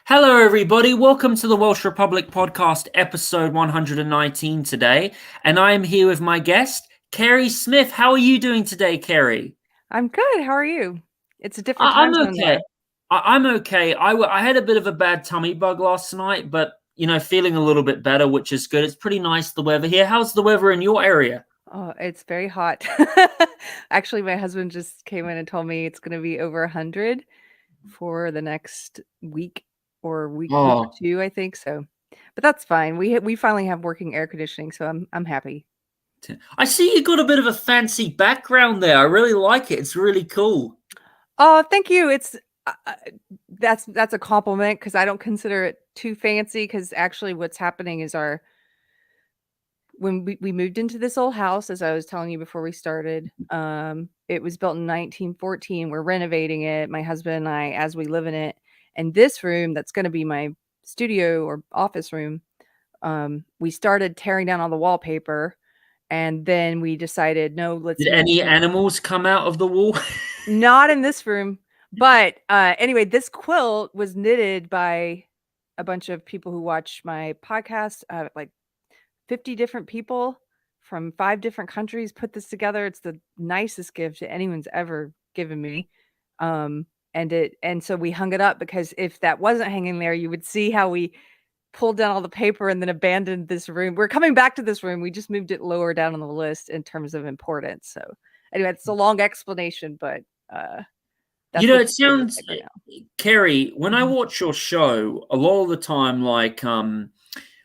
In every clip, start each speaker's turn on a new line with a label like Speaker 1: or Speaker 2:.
Speaker 1: Hello, everybody. Welcome to the Welsh Republic podcast, episode 119 today. And I am here with my guest, Keri Smith. How are you doing today, Keri?
Speaker 2: I'm good. How are you? It's a different
Speaker 1: I'm
Speaker 2: time zone
Speaker 1: okay.
Speaker 2: there.
Speaker 1: I'm okay. I had a bit of a bad tummy bug last night, but, feeling a little bit better, which is good. It's pretty nice, the weather here. How's the weather in your area?
Speaker 2: Oh, it's very hot. Actually, my husband just came in and told me it's going to be over 100 for the next week or week or
Speaker 1: Oh,
Speaker 2: two, I think so. But that's fine. We finally have working air conditioning, so I'm happy.
Speaker 1: I see you got a bit of a fancy background there. I really like it. It's really cool.
Speaker 2: Oh, thank you. It's that's a compliment because I don't consider it too fancy because actually what's happening is our when we moved into this old house, as I was telling you before we started, it was built in 1914. We're renovating it, my husband and I, as we live in it. And this room that's going to be my studio or office room, we started tearing down all the wallpaper, and then we decided, no, let's
Speaker 1: Did
Speaker 2: move
Speaker 1: any
Speaker 2: to
Speaker 1: animals come out of the wall?
Speaker 2: not in this room. But anyway, this quilt was knitted by a bunch of people who watch my podcast, like 50 different people from 5 different countries put this together. It's the nicest gift anyone's ever given me. Um, and so we hung it up because if that wasn't hanging there, you would see how we pulled down all the paper and then abandoned this room. We're coming back to this room. We just moved it lower down on the list in terms of importance. So anyway, it's a long explanation, but that's what
Speaker 1: It
Speaker 2: this room looks
Speaker 1: sounds,
Speaker 2: like right now.
Speaker 1: Kerry, when I
Speaker 2: Mhm.
Speaker 1: watch your show, a lot of the time,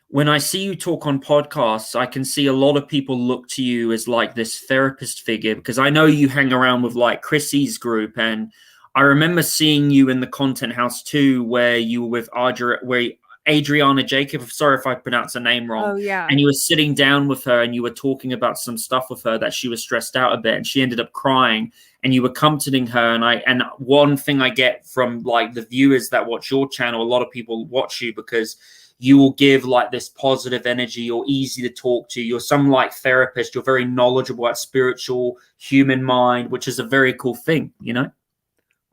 Speaker 1: when I see you talk on podcasts, I can see a lot of people look to you as like this therapist figure because I know you hang around with like Chrissy's group, and I remember seeing you in the Content House too, where you were with Adriana Jacob. Sorry if I pronounced her name wrong,
Speaker 2: Oh yeah.
Speaker 1: and you were sitting down with her and you were talking about some stuff with her that she was stressed out a bit, and she ended up crying, and you were comforting her. And one thing I get from like the viewers that watch your channel, a lot of people watch you because you will give like this positive energy. You're easy to talk to. You're some like therapist. You're very knowledgeable at spiritual human mind, which is a very cool thing.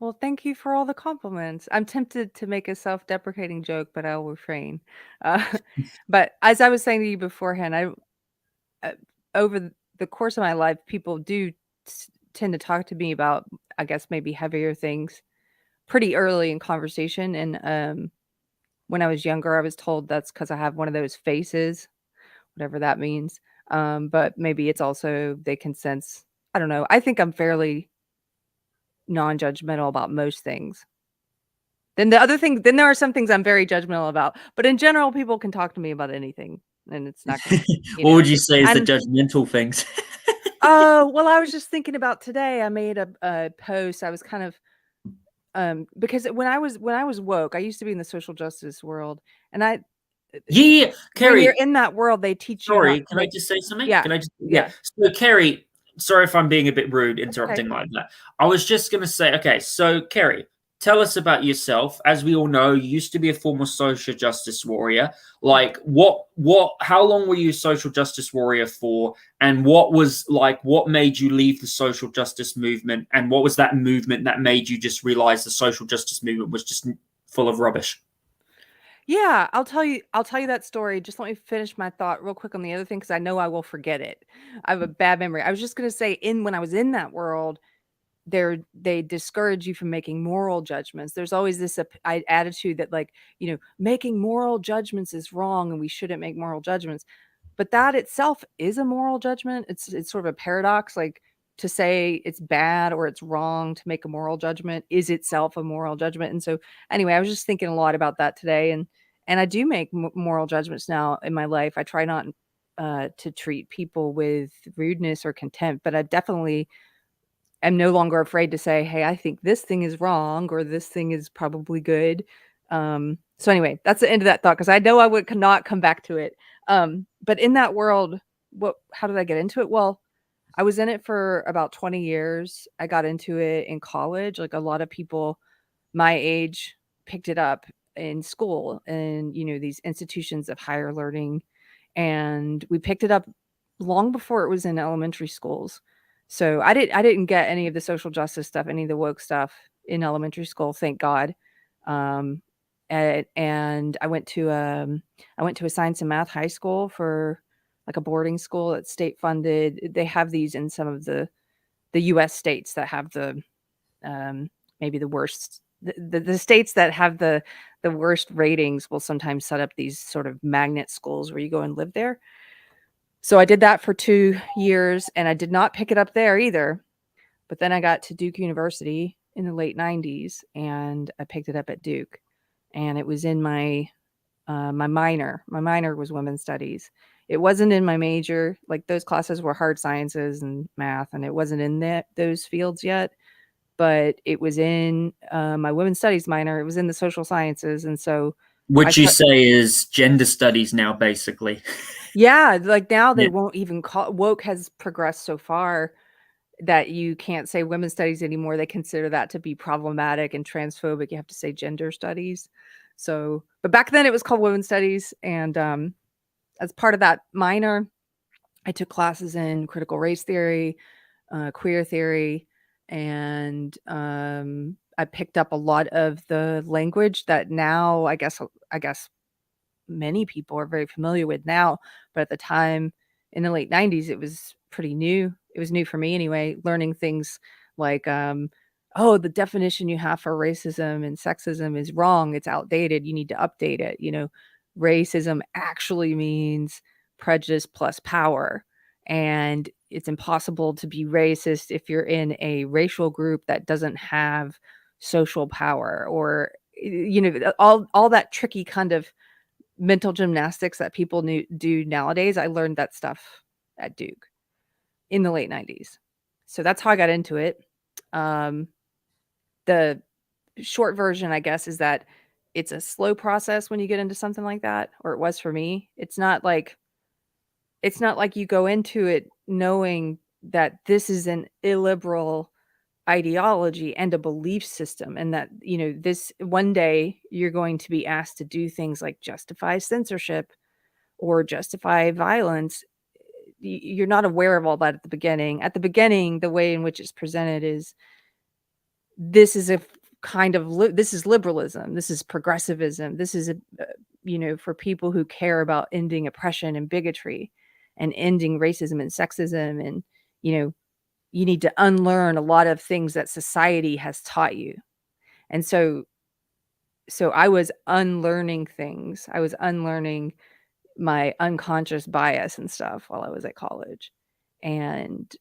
Speaker 2: Well, thank you for all the compliments. I'm tempted to make a self-deprecating joke, but I'll refrain. Uh, but as I was saying to you beforehand, uh, over the course of my life, people do tend to talk to me about, I guess, maybe heavier things pretty early in conversation. And when I was younger, I was told that's because I have one of those faces, whatever that means. But maybe it's also they can sense. I don't know. I think I'm fairly non-judgmental about most things. Then there are some things I'm very judgmental about, but in general, people can talk to me about anything, and it's not gonna, you
Speaker 1: What
Speaker 2: know.
Speaker 1: would you say is the
Speaker 2: And
Speaker 1: judgmental things?
Speaker 2: oh, well, I was just thinking about today. I made a post. I was kind of because when I was woke, I used to be in the social justice world, and
Speaker 1: Yeah,
Speaker 2: when you're
Speaker 1: Kerry.
Speaker 2: in that world, they teach you not
Speaker 1: Sorry,
Speaker 2: to
Speaker 1: can I
Speaker 2: make.
Speaker 1: just say something?
Speaker 2: Yeah,
Speaker 1: Can I just, yeah.
Speaker 2: yeah,
Speaker 1: So, Kerry, sorry if I'm being a bit rude,
Speaker 2: that's okay.
Speaker 1: interrupting like that. I was just going to say, okay, so, Kerry, tell us about yourself. As we all know, you used to be a former social justice warrior. Like, how long were you a social justice warrior for? And what made you leave the social justice movement? And what was that movement that made you just realize the social justice movement was just full of rubbish?
Speaker 2: Yeah, I'll tell you that story. Just let me finish my thought real quick on the other thing because I know I will forget it. I have a bad memory. I was just gonna say in when I was in that world, they discourage you from making moral judgments. There's always this attitude that like, making moral judgments is wrong and we shouldn't make moral judgments. But that itself is a moral judgment. It's sort of a paradox, like to say it's bad or it's wrong to make a moral judgment is itself a moral judgment. And so anyway, I was just thinking a lot about that today, and I do make moral judgments now in my life. I try not to treat people with rudeness or contempt, but I definitely am no longer afraid to say, "Hey, I think this thing is wrong or this thing is probably good." So anyway, that's the end of that thought because I know I would cannot come back to it. But in that world, how did I get into it? Well, I was in it for about 20 years. I got into it in college. Like a lot of people my age picked it up in school and these institutions of higher learning, and we picked it up long before it was in elementary schools. So I didn't get any of the social justice stuff, any of the woke stuff in elementary school, thank God. Um, and I went to a science and math high school for like a boarding school that's state funded. They have these in some of the U.S. states that have the maybe the worst. The states that have the worst ratings will sometimes set up these sort of magnet schools where you go and live there. So I did that for 2 years, and I did not pick it up there either. But then I got to Duke University in the late 90s, and I picked it up at Duke. And it was in my my minor. My minor was women's studies. It wasn't in my major. Like those classes were hard sciences and math, and it wasn't in those fields yet. But it was in my women's studies minor. It was in the social sciences, and so I
Speaker 1: Which you
Speaker 2: took.
Speaker 1: say is gender studies now, basically.
Speaker 2: Yeah, like now they
Speaker 1: Yeah.
Speaker 2: won't even call woke has progressed so far that you can't say women's studies anymore. They consider that to be problematic and transphobic. You have to say gender studies. So, but back then it was called women's studies, and as part of that minor, I took classes in critical race theory, queer theory, and I picked up a lot of the language that now I guess many people are very familiar with now, but at the time in the late 90s, it was pretty new. It was new for me anyway, learning things like, oh, the definition you have for racism and sexism is wrong. It's outdated. You need to update it. Racism actually means prejudice plus power. And it's impossible to be racist if you're in a racial group that doesn't have social power or, all that tricky kind of mental gymnastics that people do nowadays. I learned that stuff at Duke in the late 90s. So that's how I got into it. Um, the short version, I guess, is that it's a slow process when you get into something like that, or it was for me. It's not like you go into it knowing that this is an illiberal ideology and a belief system, and that this one day you're going to be asked to do things like justify censorship or justify violence. You're not aware of all that at the beginning. At the beginning, the way in which it's presented is this is a kind of this is liberalism, this is progressivism, this is for people who care about ending oppression and bigotry and ending racism and sexism, and you need to unlearn a lot of things that society has taught you. And so I was unlearning things. I was unlearning my unconscious bias and stuff while I was at college. And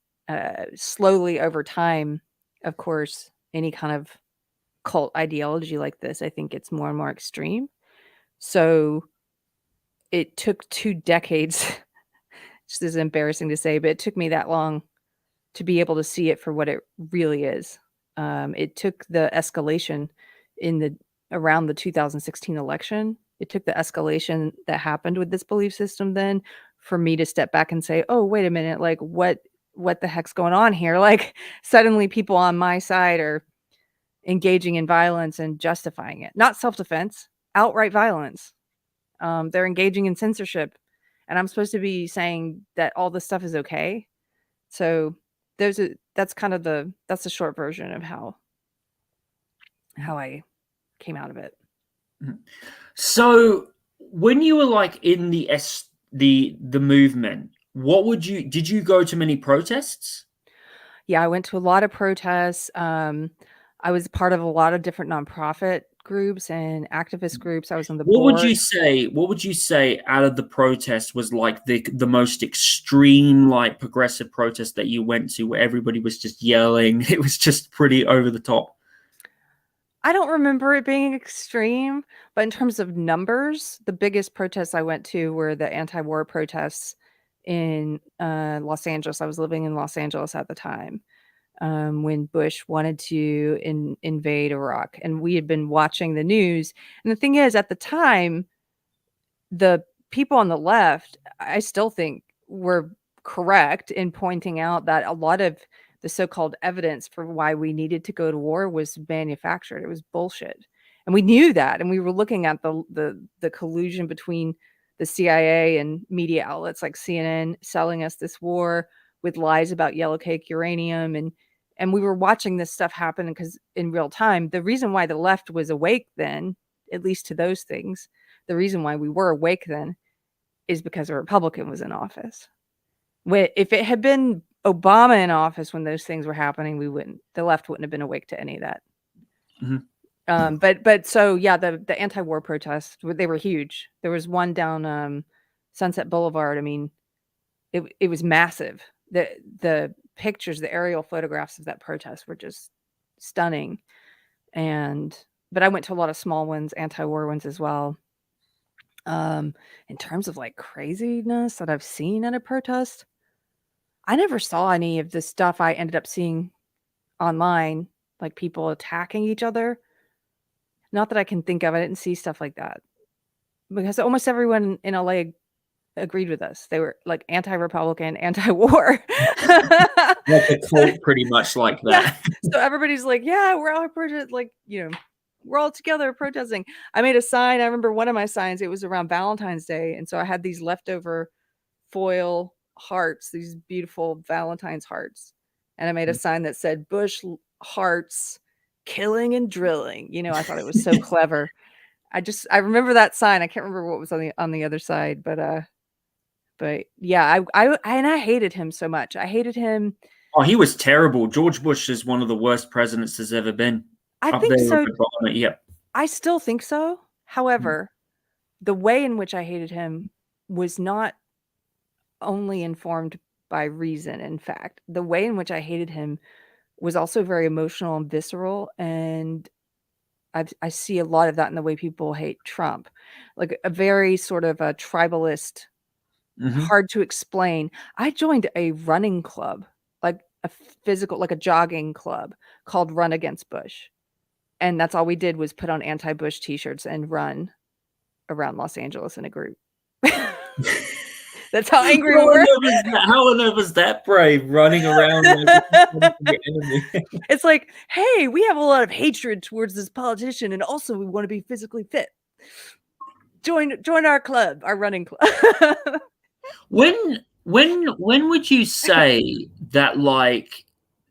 Speaker 2: slowly over time, of course, any kind of cult ideology like this, I think gets more and more extreme. So it took 2 decades, which is embarrassing to say, but it took me that long to be able to see it for what it really is. It took the escalation around the 2016 election. It took the escalation that happened with this belief system then for me to step back and say, "Oh, wait a minute, like what the heck's going on here?" Like suddenly people on my side are engaging in violence and justifying it. Not self-defense, outright violence. They're engaging in censorship, and I'm supposed to be saying that all this stuff is okay. So that's the short version of how I came out of it.
Speaker 1: So when you were like in the movement, did you go to many protests?
Speaker 2: Yeah, I went to a lot of protests. I was part of a lot of different nonprofit groups and activist groups. I was on the board.
Speaker 1: What would you say out of the protest was like the most extreme, like progressive protest that you went to where everybody was just yelling? It was just pretty over the top.
Speaker 2: I don't remember it being extreme, but in terms of numbers, the biggest protests I went to were the anti-war protests in Los Angeles. I was living in Los Angeles at the time, when Bush wanted to invade Iraq, and we had been watching the news. And the thing is, at the time, the people on the left, I still think, were correct in pointing out that a lot of the so-called evidence for why we needed to go to war was manufactured. It was bullshit. And we knew that. And we were looking at the collusion between the CIA and media outlets like CNN selling us this war with lies about yellow cake uranium. And we were watching this stuff happen because in real time. The reason why the left was awake then at least to those things. The reason why we were awake then is because a Republican was in office. If it had been Obama in office when those things were happening, the left wouldn't have been awake to any of that.
Speaker 1: Mm-hmm.
Speaker 2: But so yeah, the anti-war protests, they were huge. There was one down Sunset Boulevard. I mean, it was massive. The pictures, the aerial photographs of that protest were just stunning. But I went to a lot of small ones, anti-war ones as well. In terms of like craziness that I've seen at a protest, I never saw any of the stuff I ended up seeing online, like people attacking each other. Not that I can think of. I didn't see stuff like that because almost everyone in LA agreed with us. They were like anti-Republican, anti-war.
Speaker 1: Like a cult, pretty much like that.
Speaker 2: Yeah. So everybody's like, yeah, we're all protest, like, we're all together protesting. I made a sign. I remember one of my signs, it was around Valentine's Day. And so I had these leftover foil hearts, these beautiful Valentine's hearts. And I made a sign that said Bush hearts, killing and drilling. I thought it was so clever. I remember that sign. I can't remember what was on the other side, but yeah, I hated him so much. I hated him.
Speaker 1: Oh, he was terrible. George Bush is one of the worst presidents there's ever been.
Speaker 2: I
Speaker 1: Up
Speaker 2: think
Speaker 1: there
Speaker 2: so.
Speaker 1: with Obama. Yep.
Speaker 2: I still think so. However, the way in which I hated him was not only informed by reason. In fact, the way in which I hated him was also very emotional and visceral. And I see a lot of that in the way people hate Trump, like a very sort of a tribalist, hard to explain. I joined a running club, like a physical, like a jogging club called Run Against Bush. And that's all we did was put on anti-Bush t-shirts and run around Los Angeles in a group. That's how angry we were.
Speaker 1: How on earth was that brave, running around like the enemy?
Speaker 2: It's like, hey, we have a lot of hatred towards this politician, and also we want to be physically fit. Join our club, our running club.
Speaker 1: When would you say that like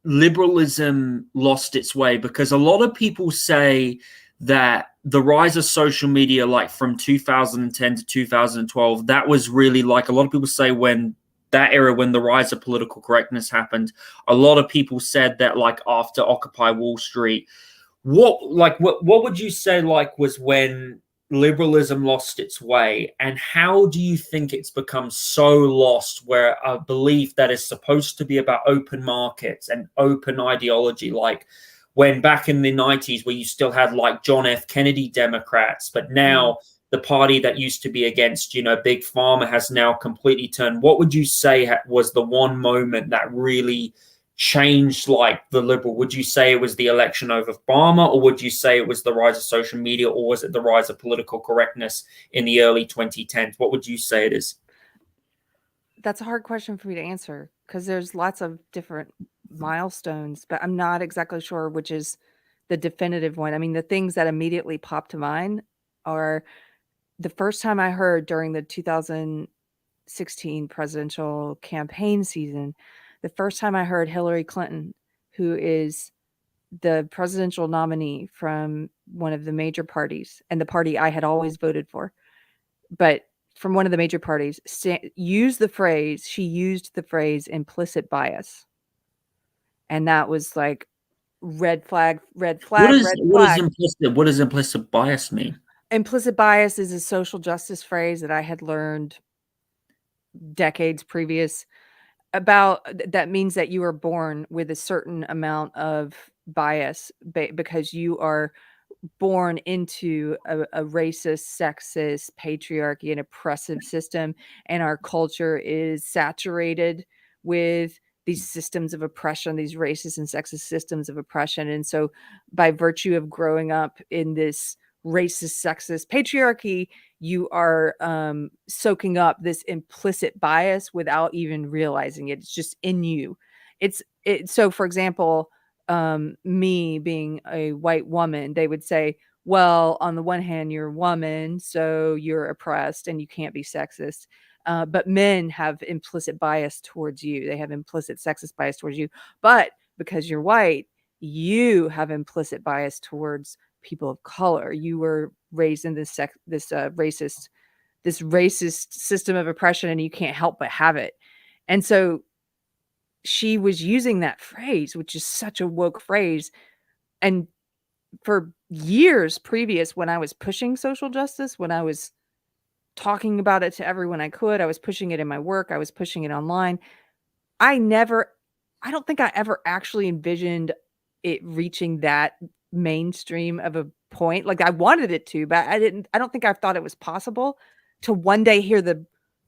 Speaker 1: liberalism lost its way? Because a lot of people say that the rise of social media, like from 2010 to 2012, that was really like, a lot of people say when that era, when the rise of political correctness happened, a lot of people said that like after Occupy Wall Street, what would you say like was when liberalism lost its way, and how do you think it's become so lost, where a belief that is supposed to be about open markets and open ideology, like when back in the 90s where you still had like John F. Kennedy Democrats, but now the party that used to be against, big pharma has now completely turned. What would you say was the one moment that really changed like the liberal? Would you say it was the election of Obama, or would you say it was the rise of social media, or was it the rise of political correctness in the early 2010s? What would you say it is?
Speaker 2: That's a hard question for me to answer because there's lots of different milestones, but I'm not exactly sure which is the definitive one. I mean, the things that immediately pop to mind are the first time I heard during the 2016 presidential campaign season, the first time I heard Hillary Clinton, who is the presidential nominee from one of the major parties and the party I had always voted for, but from one of the major parties, she used the phrase implicit bias. And that was like red flag, red flag, red flag.
Speaker 1: What does implicit bias mean?
Speaker 2: Implicit bias is a social justice phrase that I had learned decades previous about. That means that you are born with a certain amount of bias because you are born into a racist, sexist, patriarchy, and oppressive system, and our culture is saturated with these systems of oppression, these racist and sexist systems of oppression. And so by virtue of growing up in this racist, sexist patriarchy, you are soaking up this implicit bias without even realizing it. It's just in you. So for example, me being a white woman, they would say, well, on the one hand, you're a woman, so you're oppressed and you can't be sexist. But men have implicit bias towards you. They have implicit sexist bias towards you. But because you're white, you have implicit bias towards people of color. You were raised in this racist system of oppression, and you can't help but have it. And so she was using that phrase, which is such a woke phrase. And for years previous, when I was pushing social justice, when I was talking about it to everyone I could, I was pushing it in my work, I was pushing it online. I don't think I ever actually envisioned it reaching that mainstream of a point. Like, I wanted it to, but I don't think I thought it was possible to one day hear the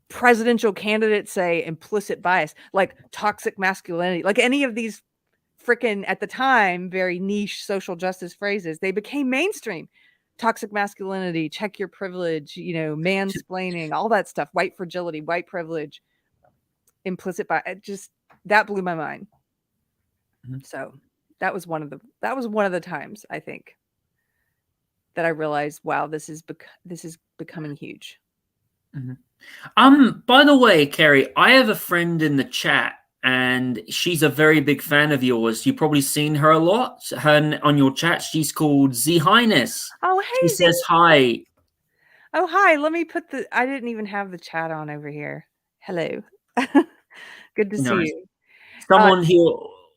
Speaker 2: presidential candidate say implicit bias, like toxic masculinity, like any of these freaking, at the time, very niche social justice phrases. They became mainstream. Toxic masculinity, check your privilege, mansplaining, all that stuff, white fragility, white privilege, implicit bias. That blew my mind.
Speaker 1: Mhm.
Speaker 2: So that was one of the times, I think, that I realized, wow, this is becoming huge.
Speaker 1: By the way, Keri, I have a friend in the chat, and she's a very big fan of yours. You've probably seen her a lot. Her on your chat. She's called Z Highness.
Speaker 2: Oh,
Speaker 1: She
Speaker 2: hey, Z.
Speaker 1: says hi.
Speaker 2: Oh, hi. Let me I didn't even have the chat on over here. Hello. Good to see
Speaker 1: Nice.
Speaker 2: you.
Speaker 1: Someone here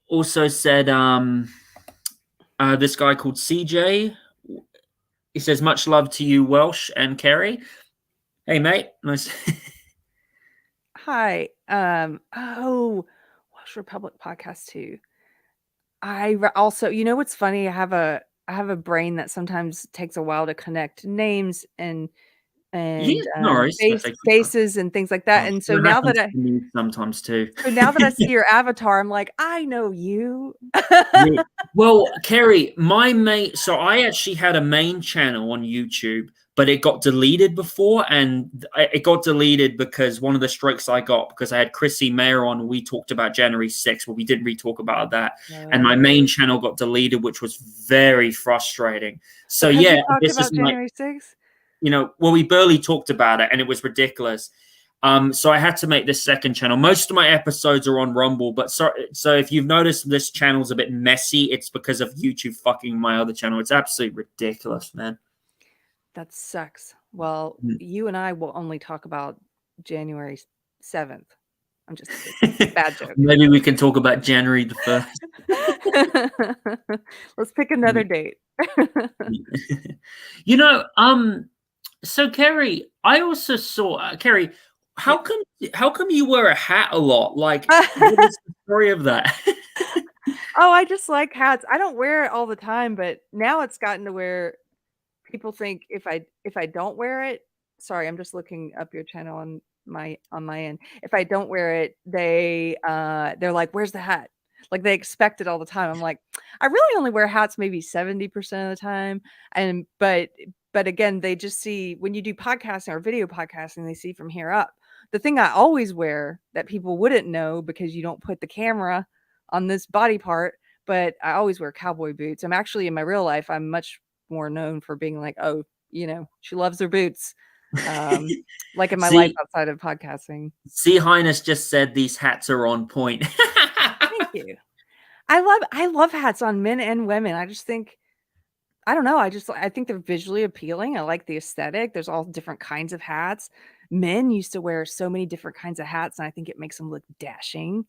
Speaker 1: also said, this guy called CJ. He says, much love to you, Welsh and Keri. Hey, mate. Nice.
Speaker 2: Hi. Welsh Republic podcast too. Also, what's funny? I have a brain that sometimes takes a while to connect names and
Speaker 1: Yeah, no worries.
Speaker 2: faces and things like that. And so
Speaker 1: That
Speaker 2: now
Speaker 1: happens
Speaker 2: that
Speaker 1: to me sometimes too.
Speaker 2: I see your avatar, I'm like, I know you.
Speaker 1: Yeah. Well, Keri, my mate, so I actually had a main channel on YouTube, but it got deleted before, and it got deleted because one of the strikes I got, because I had Chrissy Mayer on, we talked about January 6th, but we didn't really talk about that. And my main channel got deleted, which was very frustrating. So
Speaker 2: Because
Speaker 1: yeah,
Speaker 2: you talked
Speaker 1: this is
Speaker 2: about January 6th?
Speaker 1: well, we barely talked about it, and it was ridiculous. So I had to make this second channel. Most of my episodes are on Rumble, but so if you've noticed this channel's a bit messy, it's because of YouTube fucking my other channel. It's absolutely ridiculous, man.
Speaker 2: That sucks. Well, you and I will only talk about January 7th. I'm just kidding. Bad joke.
Speaker 1: Maybe we can talk about January the 1st.
Speaker 2: Let's pick another date.
Speaker 1: So Keri, I also saw Keri. How come you wear a hat a lot? Like, what is the story of that?
Speaker 2: Oh, I just like hats. I don't wear it all the time, but now it's gotten to where people think if I don't wear it, sorry, I'm just looking up your channel on my end. If I don't wear it, they're like, "Where's the hat?" Like, they expect it all the time. I'm like, I really only wear hats maybe 70% of the time. And but again, they just see when you do podcasting or video podcasting, they see from here up. The thing I always wear that people wouldn't know because you don't put the camera on this body part, but I always wear cowboy boots. I'm actually, in my real life, I'm much more known for being like, oh, she loves her boots. Like in my life outside of podcasting.
Speaker 1: See, Highness just said these hats are on point.
Speaker 2: Thank you. I love hats on men and women. I just think, I don't know. I think they're visually appealing. I like the aesthetic. There's all different kinds of hats. Men used to wear so many different kinds of hats, and I think it makes them look dashing.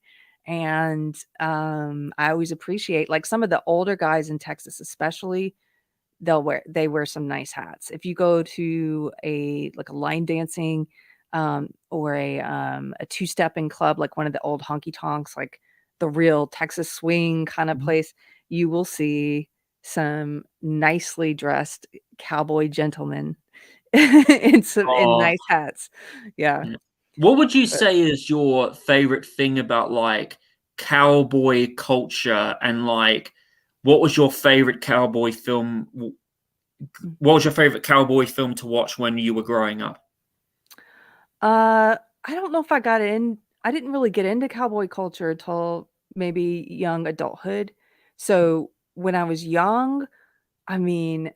Speaker 2: And I always appreciate, like, some of the older guys in Texas, especially, they wear some nice hats. If you go to a line dancing or a two-stepping club, like one of the old honky tonks, like the real Texas swing kind of place, you will see some nicely dressed cowboy gentlemen in nice hats. Yeah.
Speaker 1: What would you say is your favorite thing about, like, cowboy culture, and, like, what was your favorite cowboy film? What was your favorite cowboy film to watch when you were growing up?
Speaker 2: I don't know if I didn't really get into cowboy culture until maybe young adulthood. So when I was young, I mean,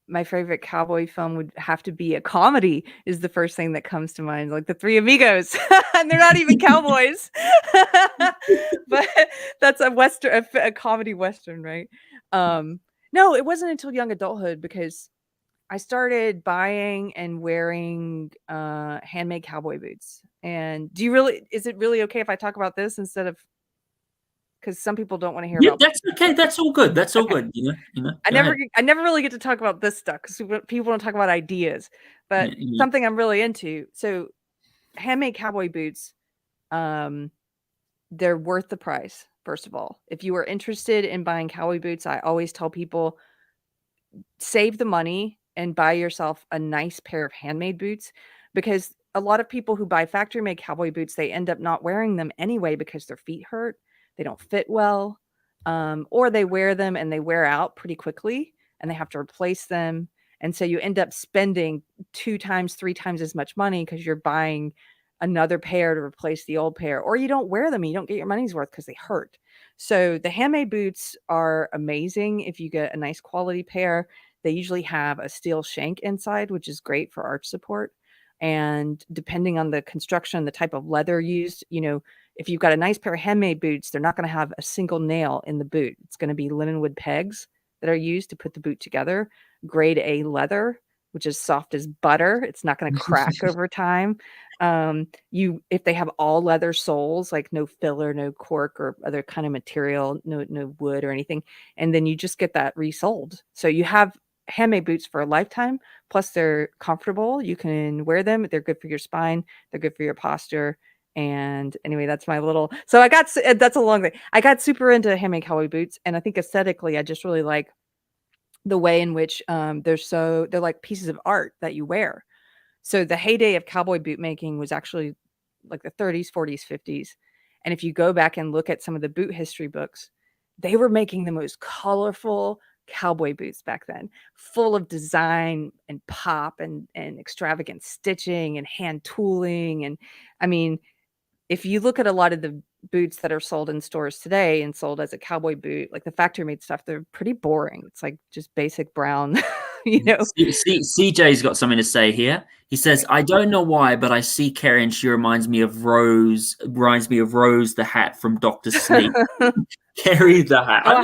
Speaker 2: my favorite cowboy film would have to be a comedy is the first thing that comes to mind, like The Three Amigos, and they're not even cowboys, but that's a western, a comedy western, right? No, it wasn't until young adulthood because I started buying and wearing handmade cowboy boots. And is it really okay if I talk about this instead of, because some people don't want to hear
Speaker 1: Yeah,
Speaker 2: about.
Speaker 1: that's okay. That's all good. That's all
Speaker 2: Okay.
Speaker 1: good.
Speaker 2: I
Speaker 1: Go ahead.
Speaker 2: never really get to talk about this stuff because people don't talk about ideas, but
Speaker 1: Yeah.
Speaker 2: something I'm really into. So handmade cowboy boots, um, they're worth the price. First of all, if you are interested in buying cowboy boots, I always tell people save the money and buy yourself a nice pair of handmade boots, because a lot of people who buy factory made cowboy boots, they end up not wearing them anyway because their feet hurt, they don't fit well, or they wear them and they wear out pretty quickly and they have to replace them. And so you end up spending 2 times, 3 times as much money because you're buying another pair to replace the old pair, or you don't wear them and you don't get your money's worth because they hurt. So the handmade boots are amazing if you get a nice quality pair. They usually have a steel shank inside, which is great for arch support. And depending on the construction, the type of leather used, if you've got a nice pair of handmade boots, they're not going to have a single nail in the boot. It's going to be linenwood pegs that are used to put the boot together. Grade A leather, which is soft as butter. It's not going to crack over time. If they have all leather soles, like no filler, no cork or other kind of material, no wood or anything, and then you just get that resold. So you have handmade boots for a lifetime, plus they're comfortable. You can wear them. They're good for your spine. They're good for your posture. And anyway, that's my little, so that's a long thing. I got super into handmade cowboy boots, and I think aesthetically, I just really like the way in which they're like pieces of art that you wear. So the heyday of cowboy boot making was actually like the 30s, 40s, 50s. And if you go back and look at some of the boot history books, they were making the most colorful cowboy boots back then, full of design and pop and extravagant stitching and hand tooling. And I mean, if you look at a lot of the boots that are sold in stores today and sold as a cowboy boot, like the factory made stuff, they're pretty boring. It's like just basic brown, you know.
Speaker 1: CJ's got something to say here. He says,
Speaker 2: Okay.
Speaker 1: "I don't know why, but I see Keri and she reminds me of Rose. Reminds me of Rose, the hat from Doctor Sleep. Keri the hat.
Speaker 2: Oh,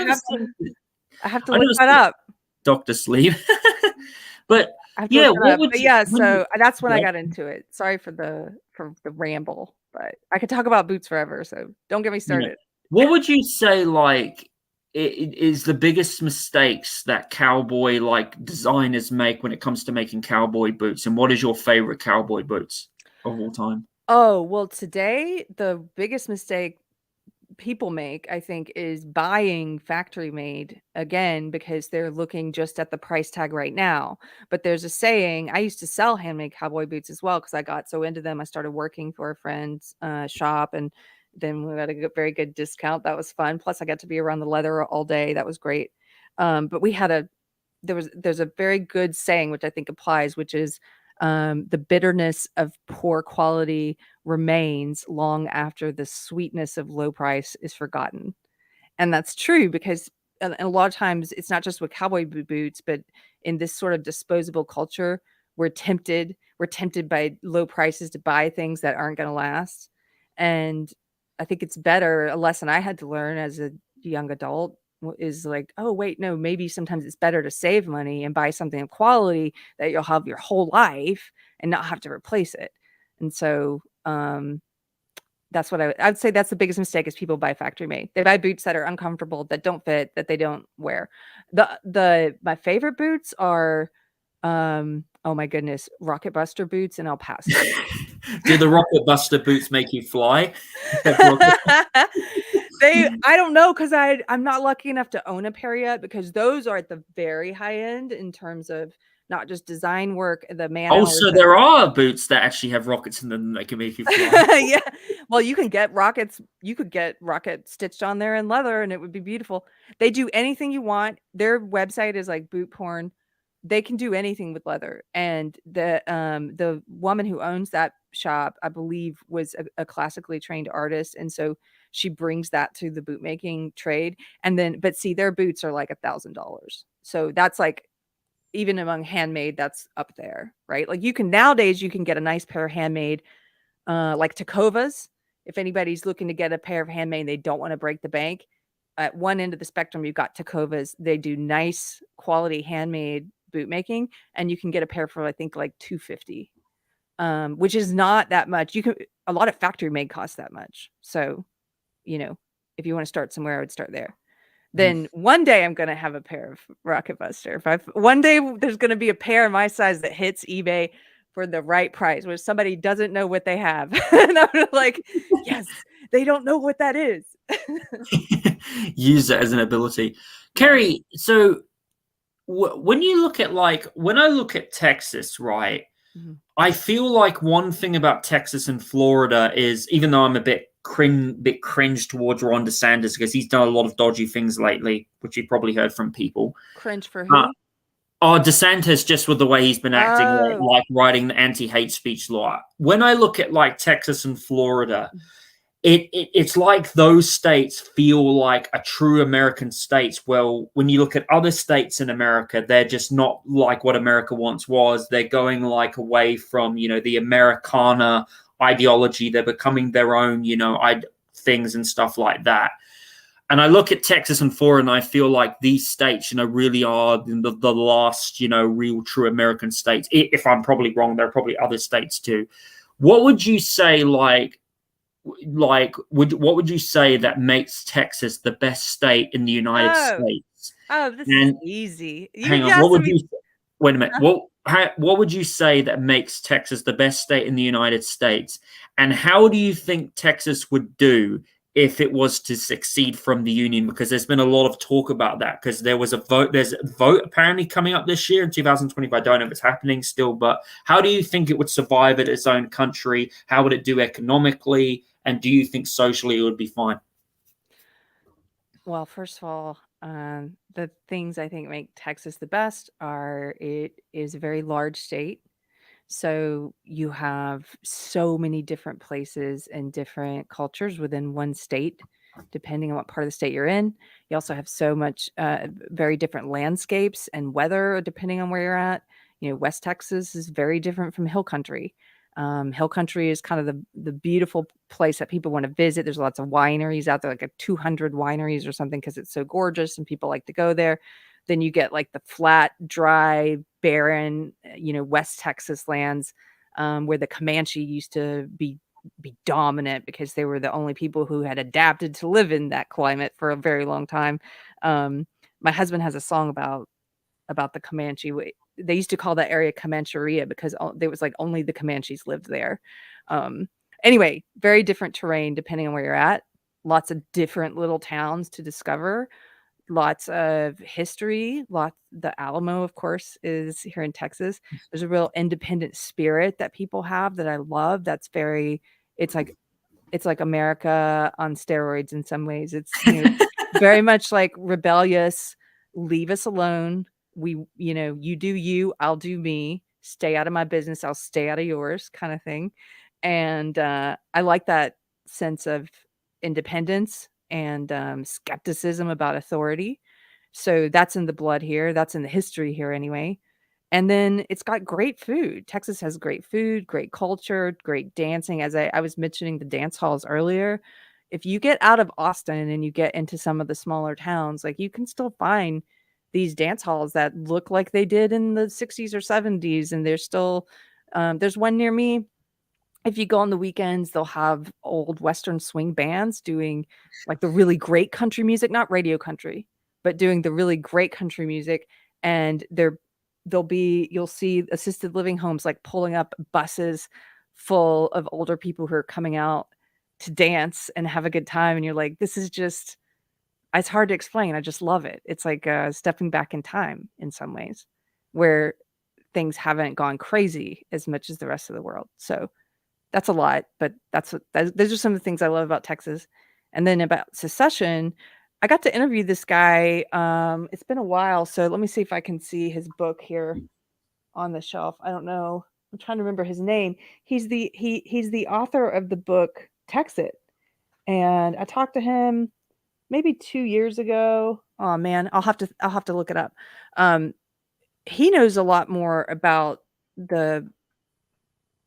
Speaker 2: I have to
Speaker 1: I've
Speaker 2: look
Speaker 1: never
Speaker 2: that
Speaker 1: seen
Speaker 2: up.
Speaker 1: Doctor Sleep. But
Speaker 2: I have to look
Speaker 1: yeah,
Speaker 2: that
Speaker 1: what
Speaker 2: up.
Speaker 1: would
Speaker 2: But
Speaker 1: you
Speaker 2: yeah,
Speaker 1: when you
Speaker 2: so that's when I
Speaker 1: yeah,
Speaker 2: got into it. Sorry for the ramble, but I could talk about boots forever, so don't get me
Speaker 1: you know,
Speaker 2: started.
Speaker 1: what would you say like it is the biggest mistakes that cowboy like designers make when it comes to making cowboy boots, and what is your favorite cowboy boots of all time?
Speaker 2: Oh, well, today the biggest mistake people make, I think, is buying factory made again because they're looking just at the price tag right now. But there's a saying, I used to sell handmade cowboy boots as well because I got so into them. I started working for a friend's shop, and then we got a very good discount. That was fun. Plus, I got to be around the leather all day. That was great. But we had there's a very good saying which I think applies, which is the bitterness of poor quality remains long after the sweetness of low price is forgotten. And that's true because a lot of times it's not just with cowboy boots, but in this sort of disposable culture, we're tempted by low prices to buy things that aren't going to last. And I think it's better, a lesson I had to learn as a young adult is like, oh, wait, no, maybe sometimes it's better to save money and buy something of quality that you'll have your whole life and not have to replace it. And so, that's what I'd say that's the biggest mistake is people buy factory made. They buy boots that are uncomfortable, that don't fit, that they don't wear. My favorite boots are, oh my goodness, Rocket Buster boots and El Paso.
Speaker 1: Do the Rocket Buster boots make you fly?
Speaker 2: I don't know, because I'm not lucky enough to own a pair yet, because those are at the very high end in terms of not just design work, the man hours
Speaker 1: Also,
Speaker 2: that.
Speaker 1: there are boots that actually have rockets in them that can make you fly.
Speaker 2: Yeah. Well, you could get rocket stitched on there in leather and it would be beautiful. They do anything you want. Their website is like boot porn. They can do anything with leather. And the woman who owns that shop, I believe, was a classically trained artist. And so she brings that to the bootmaking trade. And then, but see, their boots are like $1,000. So that's like even among handmade, that's up there, right? Like nowadays you can get a nice pair of handmade, like Tecovas. If anybody's looking to get a pair of handmade, and they don't want to break the bank. At one end of the spectrum, you've got Tecovas. They do nice quality handmade boot making, and you can get a pair for I think like $250, which is not that much. A lot of factory made costs that much. So, if you want to start somewhere, I would start there. Then one day I'm gonna have a pair of Rocket Buster. One day there's gonna be a pair my size that hits eBay for the right price, where somebody doesn't know what they have, and I'm like, yes, they don't know what that is.
Speaker 1: Use it as an ability.
Speaker 2: Yeah.
Speaker 1: Keri, so when you look at when I look at Texas, right?
Speaker 2: Mhm.
Speaker 1: I feel like one thing about Texas and Florida is, even though I'm a bit cringe towards Ron DeSantis because he's done a lot of dodgy things lately, which you probably heard from people.
Speaker 2: Cringe for
Speaker 1: Uh,
Speaker 2: who?
Speaker 1: oh, DeSantis, just with the way he's been acting,
Speaker 2: Oh.
Speaker 1: like writing the anti-hate speech law. When I look at Texas and Florida, it's like those states feel like a true American states. Well, when you look at other states in America, they're just not like what America once was. They're going away from, the Americana ideology. They're becoming their own, things and stuff like that. And I look at Texas and Florida, and I feel like these states, really are the last, real true American states. If I'm probably wrong, there are probably other states too. What would you say, what would you say that makes Texas the best state in the United
Speaker 2: Oh.
Speaker 1: States?
Speaker 2: Oh, this is
Speaker 1: And
Speaker 2: easy.
Speaker 1: hang
Speaker 2: You
Speaker 1: on, what
Speaker 2: asked
Speaker 1: would
Speaker 2: me.
Speaker 1: you wait a minute?
Speaker 2: Huh?
Speaker 1: What would you say that makes Texas the best state in the United States? And how do you think Texas would do if it was to succeed from the union? Because there's been a lot of talk about that. Because there's a vote apparently coming up this year in 2025. I don't know if it's happening still, but how do you think it would survive at its own country? How would it do economically? And do you think socially it would be fine?
Speaker 2: Well, first of all, the things I think make Texas the best are it is a very large state. So you have so many different places and different cultures within one state, depending on what part of the state you're in. You also have so much very different landscapes and weather depending on where you're at. West Texas is very different from Hill Country. Hill Country is kind of the beautiful place that people want to visit. There's lots of wineries out there, like 200 wineries or something, because it's so gorgeous and people like to go there. Then you get like the flat, dry, barren, West Texas lands, where the Comanche used to be dominant because they were the only people who had adapted to live in that climate for a very long time. My husband has a song about the Comanche. They used to call that area Comancheria because there was like only the Comanches lived there. Um, anyway, very different terrain depending on where you're at. Lots of different little towns to discover. Lots of history. The Alamo, of course, is here in Texas. There's a real independent spirit that people have that I love. It's like it's like America on steroids in some ways. It's, very much like rebellious, leave us alone. You do you, I'll do me. Stay out of my business, I'll stay out of yours kind of thing. And I like that sense of independence and skepticism about authority. So that's in the blood here. That's in the history here anyway. And then it's got great food. Texas has great food, great culture, great dancing. As I was mentioning the dance halls earlier, if you get out of Austin and you get into some of the smaller towns, like you can still find these dance halls that look like they did in the 60s or 70s. And there's one near me. If you go on the weekends, they'll have old Western swing bands doing like the really great country music, not radio country, but doing the really great country music. And you'll see assisted living homes like pulling up buses full of older people who are coming out to dance and have a good time. And you're like, this is just, it's hard to explain. I just love it. It's like stepping back in time in some ways where things haven't gone crazy as much as the rest of the world. So that's a lot, but those are some of the things I love about Texas. And then about secession, I got to interview this guy. It's been a while, so let me see if I can see his book here on the shelf. I don't know. I'm trying to remember his name. He's the author of the book Texit, and I talked to him maybe 2 years ago. Oh man, I'll have to look it up. Um, he knows a lot more about the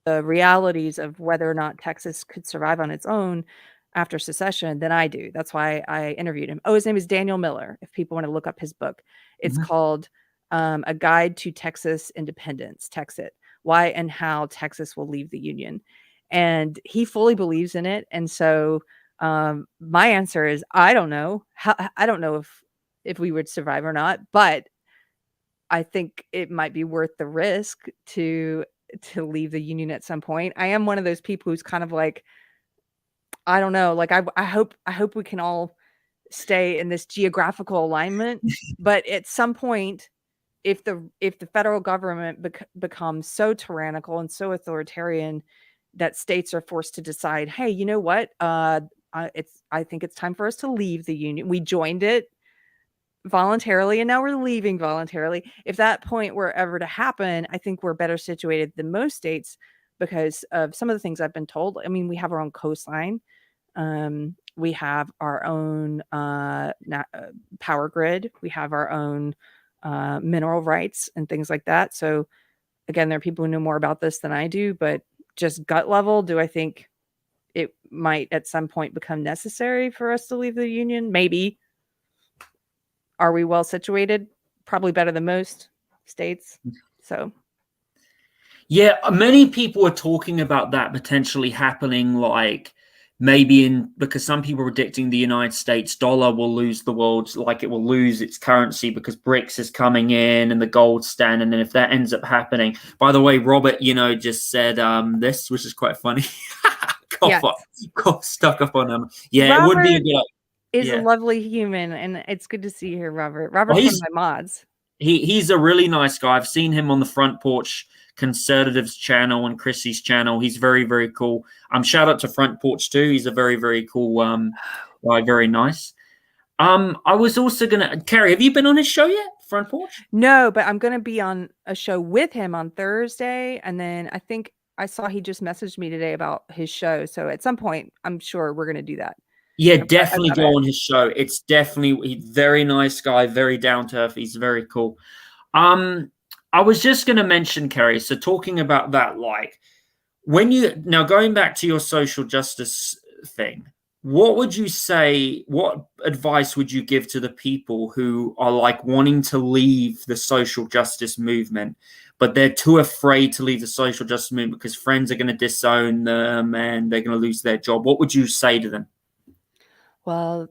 Speaker 2: realities of whether or not Texas could survive on its own after secession than I do. That's why I interviewed him. Oh, his name is Daniel Miller. If people want to look up his book, it's
Speaker 1: Mhm.
Speaker 2: called A Guide to Texas Independence, Texit, Why and How Texas Will Leave the Union. And he fully believes in it. And so my answer is I don't know. I don't know if we would survive or not, but I think it might be worth the risk to leave the union at some point. I am one of those people who's kind of like, I don't know, like I hope we can all stay in this geographical alignment, but at some point, if the federal government becomes so tyrannical and so authoritarian that states are forced to decide, hey, you know what? I think it's time for us to leave the union. We joined it voluntarily and now we're leaving voluntarily. If that point were ever to happen, I think we're better situated than most states because of some of the things I've been told. I mean, we have our own coastline. We have our own power grid. We have our own mineral rights and things like that. So again, there are people who know more about this than I do, but just gut level, do I think it might at some point become necessary for us to leave the union? Maybe. Are we well situated? Probably better than most states. So,
Speaker 1: Yeah, many people are talking about that potentially happening, like maybe in because some people are predicting the United States dollar will lose the world's, like it will lose its currency because BRICS is coming in and the gold stand. And then if that ends up happening, by the way, Robert, just said this, which is quite funny. cough up,
Speaker 2: yes.
Speaker 1: cough stuck up on him. Yeah, it would be a
Speaker 2: Robert
Speaker 1: good.
Speaker 2: is a
Speaker 1: Yeah.
Speaker 2: lovely human, and it's good to see you here, Robert.
Speaker 1: Well,
Speaker 2: Robert's one of my mods.
Speaker 1: he's a really nice guy. I've seen him on the Front Porch Conservatives channel and Chrissy's channel. He's very, very cool. Shout out to Front Porch too. He's a very, very cool guy, very nice. I was also gonna Keri, have you been on his show yet? Front Porch?
Speaker 2: No, but I'm gonna be on a show with him on Thursday, and then I think I saw he just messaged me today about his show. So at some point, I'm sure we're gonna do that.
Speaker 1: Yeah,
Speaker 2: I've
Speaker 1: definitely
Speaker 2: got
Speaker 1: go
Speaker 2: it.
Speaker 1: on his show. It's definitely he's very nice guy, very down to earth. He's very cool. Um, I was just gonna mention, Keri, so talking about that, like when you now going back to your social justice thing, what would you say, what advice would you give to the people who are like wanting to leave the social justice movement, but they're too afraid to leave the social justice movement because friends are going to disown them and they're going to lose their job? What would you say to them?
Speaker 2: Well,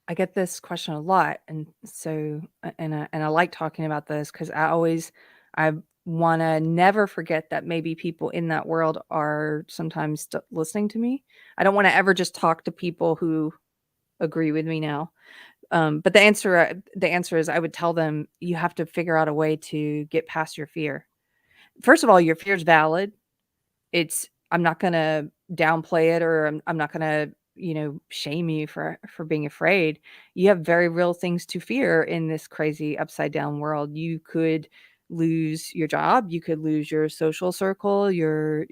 Speaker 2: I get this question a lot, and so and I like talking about this because I want to never forget that maybe people in that world are sometimes listening to me. I don't want to ever just talk to people who agree with me now. But the answer is I would tell them you have to figure out a way to get past your fear. First of all, your fear is valid. I'm not gonna downplay it, or I'm not gonna, shame you for being afraid. You have very real things to fear in this crazy upside down world. You could lose your job, you could lose your social circle, your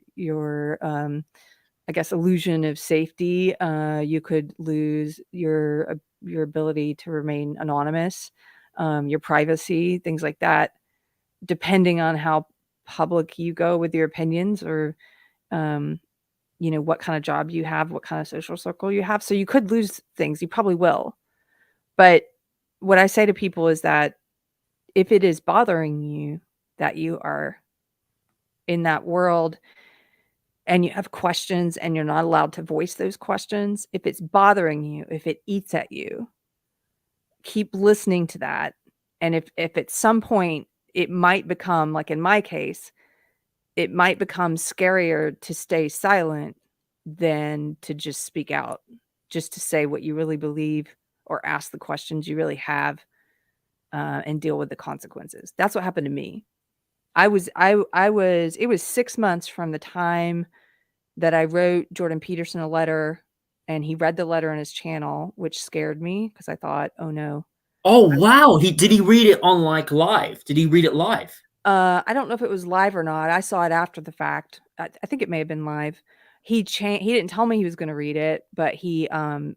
Speaker 2: I guess illusion of safety. You could lose your ability to remain anonymous, your privacy, things like that, depending on how public you go with your opinions, or um, what kind of job you have, what kind of social circle you have. So you could lose things. You probably will. But what I say to people is that if it is bothering you that you are in that world and you have questions and you're not allowed to voice those questions, if it's bothering you, if it eats at you, keep listening to that. And if at some point it might become, like in my case, it might become scarier to stay silent than to just speak out, just to say what you really believe or ask the questions you really have, and deal with the consequences. That's what happened to me. It was 6 months from the time that I wrote Jordan Peterson a letter and he read the letter in his channel, which scared me because I thought, oh no.
Speaker 1: Oh wow, he did he read it on like live? Did he read it live?
Speaker 2: I don't know if it was live or not. I saw it after the fact. I think it may have been live. He didn't tell me he was gonna read it, but he,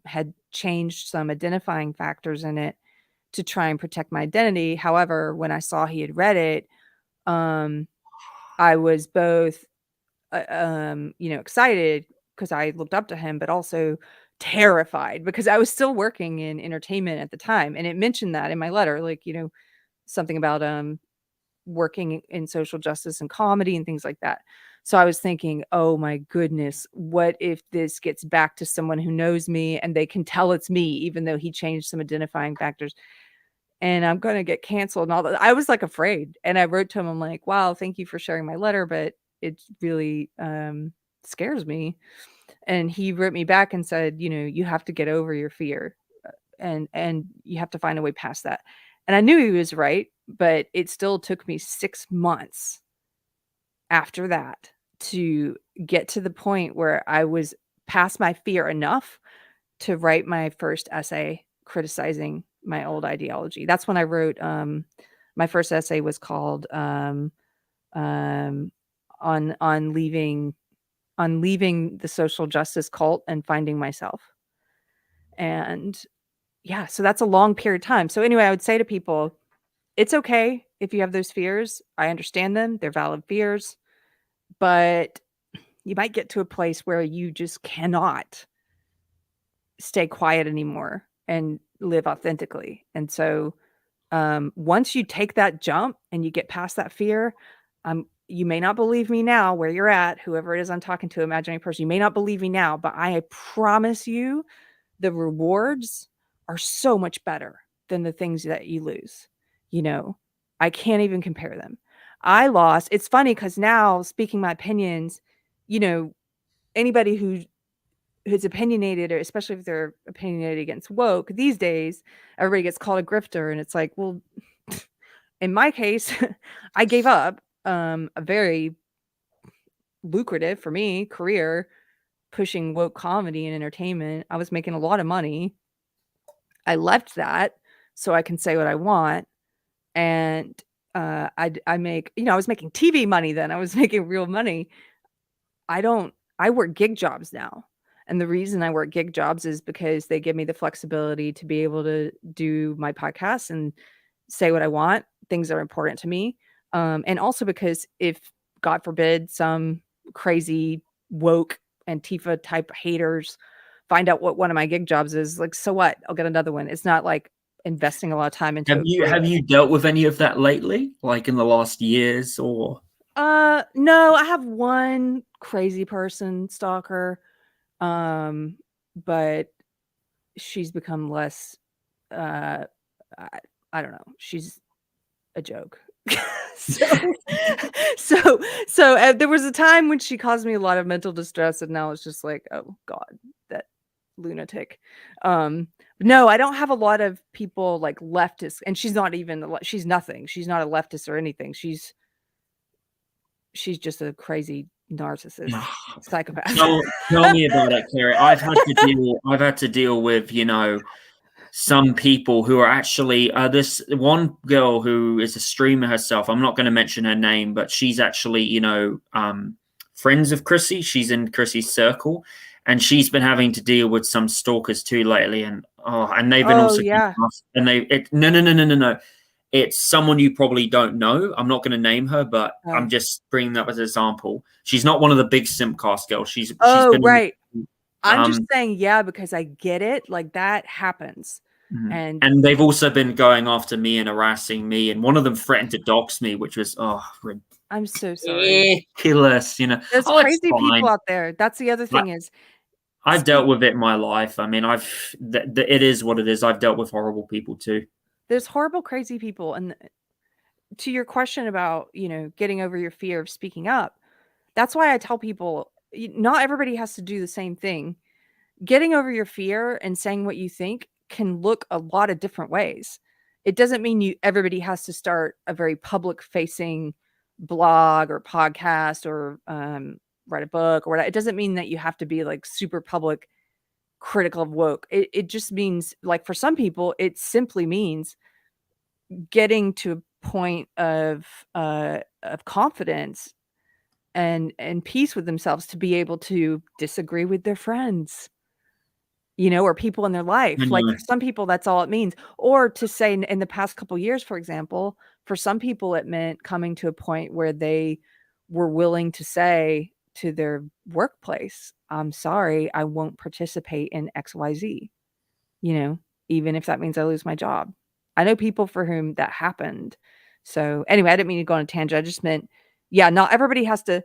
Speaker 2: had changed some identifying factors in it to try and protect my identity. However, when I saw he had read it, I was both, excited because I looked up to him, but also terrified because I was still working in entertainment at the time. And it mentioned that in my letter, like, something about working in social justice and comedy and things like that. So I was thinking, oh my goodness, what if this gets back to someone who knows me and they can tell it's me, even though he changed some identifying factors, and I'm going to get canceled and all that. I was like afraid. And I wrote to him, I'm like, wow, thank you for sharing my letter, but it really scares me. And he wrote me back and said, you have to get over your fear, and you have to find a way past that. And I knew he was right, but it still took me 6 months after that to get to the point where I was past my fear enough to write my first essay criticizing my old ideology. That's when I wrote, my first essay was called, on leaving the social justice cult and finding myself. And yeah, so that's a long period of time. So anyway, I would say to people, it's okay if you have those fears. I understand them. They're valid fears, but you might get to a place where you just cannot stay quiet anymore and live authentically. And so once you take that jump and you get past that fear, you may not believe me now where you're at, whoever it is I'm talking to, imaginary person, you may not believe me now, but I promise you the rewards are so much better than the things that you lose. I can't even compare them. It's funny because now, speaking my opinions, anybody who's opinionated, or especially if they're opinionated against woke these days, everybody gets called a grifter. And it's like, well, in my case, I gave up a very lucrative for me career pushing woke comedy and entertainment. I was making a lot of money. I left that so I can say what I want. And I make, I was making TV money then. I was making real money. I work gig jobs now. And the reason I work gig jobs is because they give me the flexibility to be able to do my podcast and say what I want, things that are important to me. And also because if, God forbid, some crazy woke Antifa type haters find out what one of my gig jobs is, like, so what? I'll get another one. It's not like investing a lot of time into
Speaker 1: Have
Speaker 2: a
Speaker 1: you
Speaker 2: career.
Speaker 1: have you dealt with any of that lately, like in the last years or?
Speaker 2: No, I have one crazy person stalker, but she's become less. Uh, I, I don't know. She's a joke. so, so there was a time when she caused me a lot of mental distress, and now it's just like, oh God, that lunatic. No, I don't have a lot of people like leftists, and she's not even. She's nothing. She's not a leftist or anything. She's just a crazy narcissist, psychopath.
Speaker 1: Tell me about it, Keri. I've had to deal with, some people who are actually this one girl who is a streamer herself. I'm not going to mention her name, but she's actually, friends of Chrissy. She's in Chrissy's circle, and she's been having to deal with some stalkers too lately. And they've been
Speaker 2: Oh
Speaker 1: also,
Speaker 2: yeah.
Speaker 1: no. It's someone you probably don't know. I'm not going to name her, but I'm
Speaker 2: Oh.
Speaker 1: just bringing that up as an example. She's not one of the big Simpcast girls. She's
Speaker 2: Oh,
Speaker 1: been
Speaker 2: right. I'm just
Speaker 1: um
Speaker 2: saying, yeah, because I get it. Like that happens. And
Speaker 1: and they've also been going after me and harassing me, and one of them threatened to dox me, which was
Speaker 2: I'm so sorry.
Speaker 1: ridiculous.
Speaker 2: There's
Speaker 1: It's
Speaker 2: crazy people
Speaker 1: fine.
Speaker 2: out there. That's the other
Speaker 1: I,
Speaker 2: thing is
Speaker 1: I've dealt
Speaker 2: speak
Speaker 1: with it in my life. I mean, it is what it is. I've dealt with horrible people too.
Speaker 2: there's horrible, crazy people. And to your question about, getting over your fear of speaking up, that's why I tell people not everybody has to do the same thing. Getting over your fear and saying what you think can look a lot of different ways. It doesn't mean everybody has to start a very public facing blog or podcast or write a book or whatever. It doesn't mean that you have to be like super public critical of woke. It just means, like, for some people, it simply means getting to a point of confidence and peace with themselves to be able to disagree with their friends. or people in their
Speaker 1: I
Speaker 2: life. Like,
Speaker 1: know.
Speaker 2: for some people, that's all it means. Or to say in the past couple years, for example, for some people, it meant coming to a point where they were willing to say to their workplace, "I'm sorry, I won't participate in XYZ," you know, even if that means I lose my job. I know people for whom that happened. So, anyway, I didn't mean to go on a tangent. I just meant, yeah, not everybody has to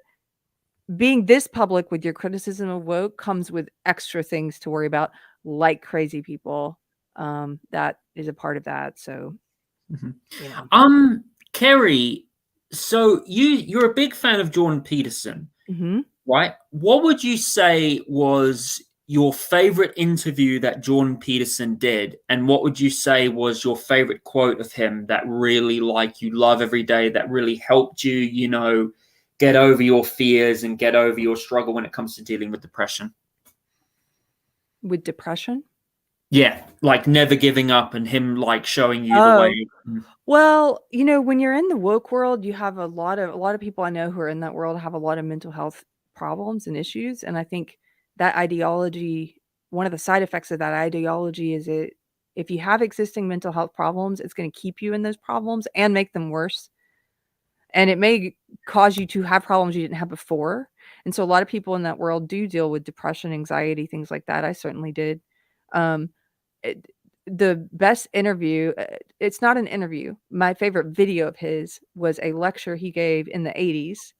Speaker 2: being this public with your criticism of woke comes with extra things to worry about, like crazy people. That is a part of that. So,
Speaker 1: Mhm.
Speaker 2: you know.
Speaker 1: Keri, so you're a big fan of Jordan Peterson,
Speaker 2: Mhm.
Speaker 1: right? What would you say was your favorite interview that Jordan Peterson did, and what would you say was your favorite quote of him that really, like, you love every day, that really helped you, get over your fears and get over your struggle when it comes to dealing with depression?
Speaker 2: With depression?
Speaker 1: Yeah, like never giving up and him like showing you the
Speaker 2: Oh,
Speaker 1: way.
Speaker 2: well, when you're in the woke world, you have a lot of people I know who are in that world have a lot of mental health problems and issues, and I think that ideology one of the side effects of that ideology is if you have existing mental health problems, it's gonna keep you in those problems and make them worse. And it may cause you to have problems you didn't have before. And so a lot of people in that world do deal with depression, anxiety, things like that. I certainly did. Um, it, the best interview, it's not an interview. My favorite video of his was a lecture he gave in the 80s.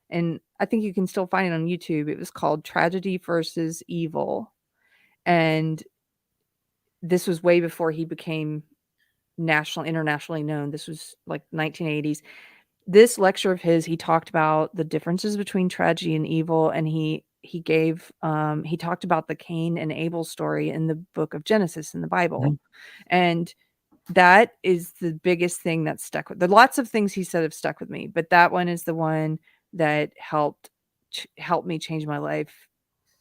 Speaker 2: And I think you can still find it on YouTube. It was called Tragedy versus Evil. And this was way before he became internationally known. This was like 1980s. This lecture of his, he talked about the differences between tragedy and evil, and he talked about the Cain and Abel story in the book of Genesis in the Bible.
Speaker 1: Mhm.
Speaker 2: And that is the biggest thing that stuck with. There lots of things he said have stuck with me, but that one is the one that helped me change my life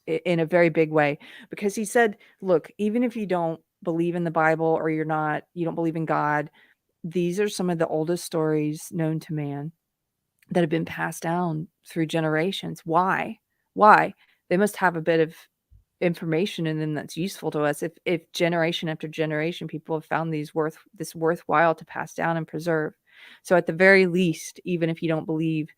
Speaker 2: in a very big way, because he said, "Look, even if you don't believe in the Bible or you don't believe in God, these are some of the oldest stories known to man that have been passed down through generations. Why? Why? They must have a bit of information in them that's useful to us if generation after generation people have found this worthwhile to pass down and preserve. So at the very least, even if you don't believe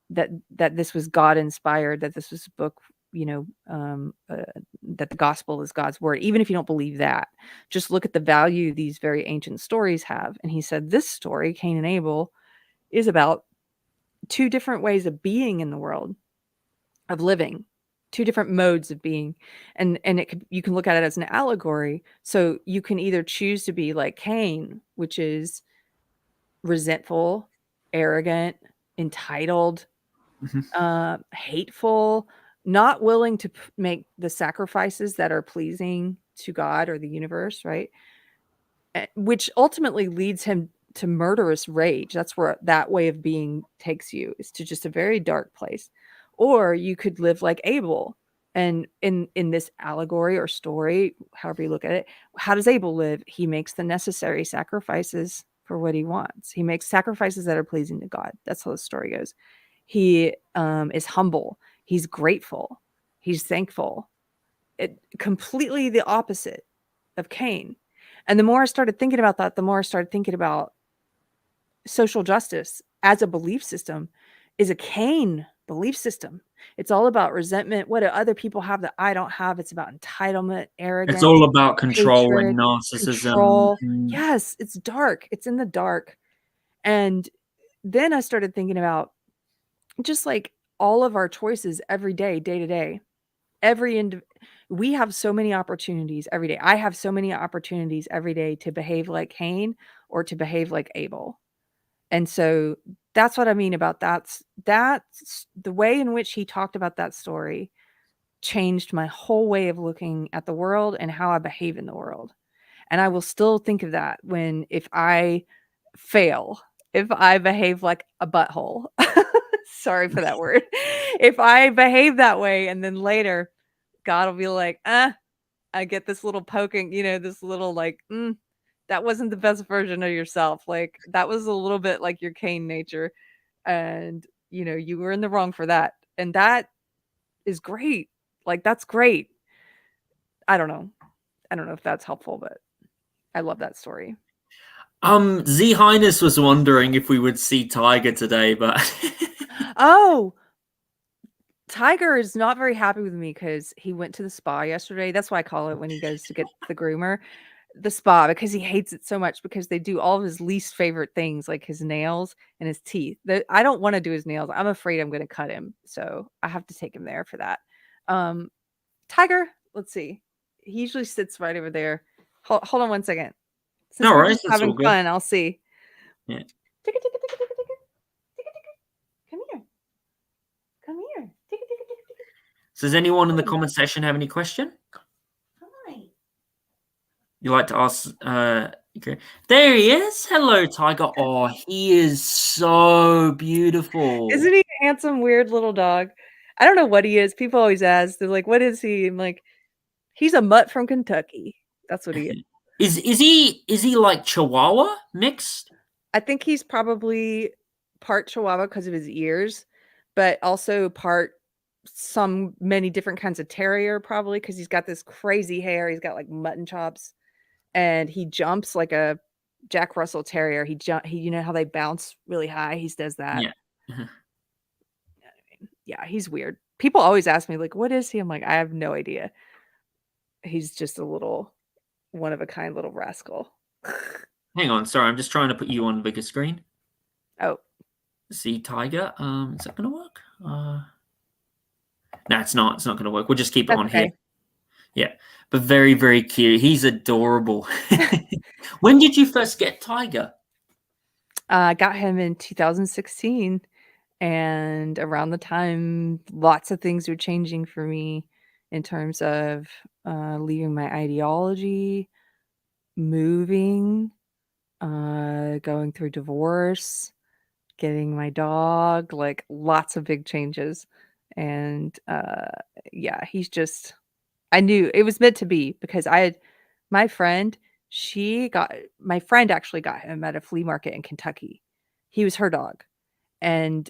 Speaker 2: that this was God inspired, that this was a book, that the gospel is God's word, even if you don't believe that, just look at the value these very ancient stories have." And he said this story, Cain and Abel, is about two different ways of being in the world, of living, two different modes of being. And you can look at it as an allegory. So you can either choose to be like Cain, which is resentful, arrogant, entitled,
Speaker 1: Mhm.
Speaker 2: hateful, not willing to make the sacrifices that are pleasing to God or the universe, right? Which ultimately leads him to murderous rage. That's where that way of being takes you, is to just a very dark place. Or you could live like Abel. And in this allegory or story, however you look at it, how does Abel live? He makes the necessary sacrifices for what he wants. He makes sacrifices that are pleasing to God. That's how the story goes. He is humble. He's grateful. He's thankful. Completely the opposite of Cain. And the more I started thinking about that, the more I started thinking about social justice as a belief system is a Cain belief system. It's all about resentment. What do other people have that I don't have? It's about entitlement,
Speaker 1: It's
Speaker 2: arrogance,
Speaker 1: all about control and
Speaker 2: hatred,
Speaker 1: narcissism.
Speaker 2: control. Yes, it's dark. It's in the dark. And then I started thinking about just like all of our choices every day to day. Every indiv We have so many opportunities every day. I have so many opportunities every day to behave like Cain or to behave like Abel. And so that's what I mean about that's the way in which he talked about that story changed my whole way of looking at the world and how I behave in the world. And I will still think of that if I fail, if I behave like a butthole. Sorry for that word. If I behave that way and then later God will be like, I get this little poking, this little like, that wasn't the best version of yourself. Like that was a little bit like your Cain nature. And, you were in the wrong for that. And that is great. Like that's great. I don't know. I don't know if that's helpful, but I love that story.
Speaker 1: Z Highness was wondering if we would see Tiger today, but
Speaker 2: Oh, Tiger is not very happy with me because he went to the spa yesterday. That's why I call it when he goes to get the groomer, the spa, because he hates it so much because they do all of his least favorite things, like his nails and his teeth. I don't want to do his nails. I'm afraid I'm going to cut him, so I have to take him there for that. Um, Tiger, let's see. He usually sits right over there. Hold on one second. Since
Speaker 1: no
Speaker 2: we're
Speaker 1: worries,
Speaker 2: just
Speaker 1: that's all
Speaker 2: having
Speaker 1: good.
Speaker 2: fun, I'll see.
Speaker 1: Yeah.
Speaker 2: Ticka, ticka, ticka, ticka, ticka. Ticka, ticka. Come here. Come here. Ticka, ticka, ticka, ticka.
Speaker 1: So does anyone in the comment section have any question?
Speaker 2: Hi.
Speaker 1: You like to ask? Okay. There he is. Hello, Tiger. Oh, he is so beautiful.
Speaker 2: Isn't he a handsome, weird little dog? I don't know what he is. People always ask. They're like, "What is he?" I'm like, "He's a mutt from Kentucky." That's what he is.
Speaker 1: Is he like Chihuahua mixed?
Speaker 2: I think he's probably part Chihuahua because of his ears, but also part many different kinds of terrier probably because he's got this crazy hair. He's got like mutton chops, and he jumps like a Jack Russell Terrier. He you know how they bounce really high? He does that.
Speaker 1: Yeah.
Speaker 2: Yeah, he's weird. People always ask me like, "What is he?" I'm like, "I have no idea." He's just a little one of a kind little rascal.
Speaker 1: Hang on, sorry, I'm just trying to put you on the bigger screen.
Speaker 2: Oh,
Speaker 1: See, Tiger. Is that gonna work? No, it's not. It's not gonna work. We'll just keep it
Speaker 2: that's
Speaker 1: on here.
Speaker 2: okay.
Speaker 1: Yeah, but very, very cute. He's adorable. When did you first get Tiger?
Speaker 2: I got him in 2016, and around the time lots of things were changing for me in terms of leaving my ideology, moving, going through divorce, getting my dog, like lots of big changes. And yeah, he's just I knew it was meant to be because I had my friend, my friend actually got him at a flea market in Kentucky. He was her dog, and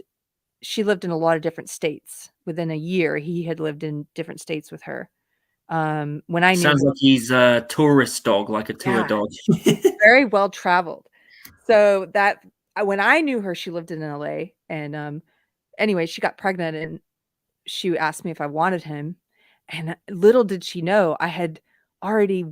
Speaker 2: she lived in a lot of different states. Within a year, he had lived in different states with her. When I knew
Speaker 1: Sounds
Speaker 2: her,
Speaker 1: like he's a tourist dog, like a tour
Speaker 2: yeah,
Speaker 1: dog.
Speaker 2: very well traveled. So that when I knew her, she lived in LA, and anyway, she got pregnant, and she asked me if I wanted him, and little did she know I had already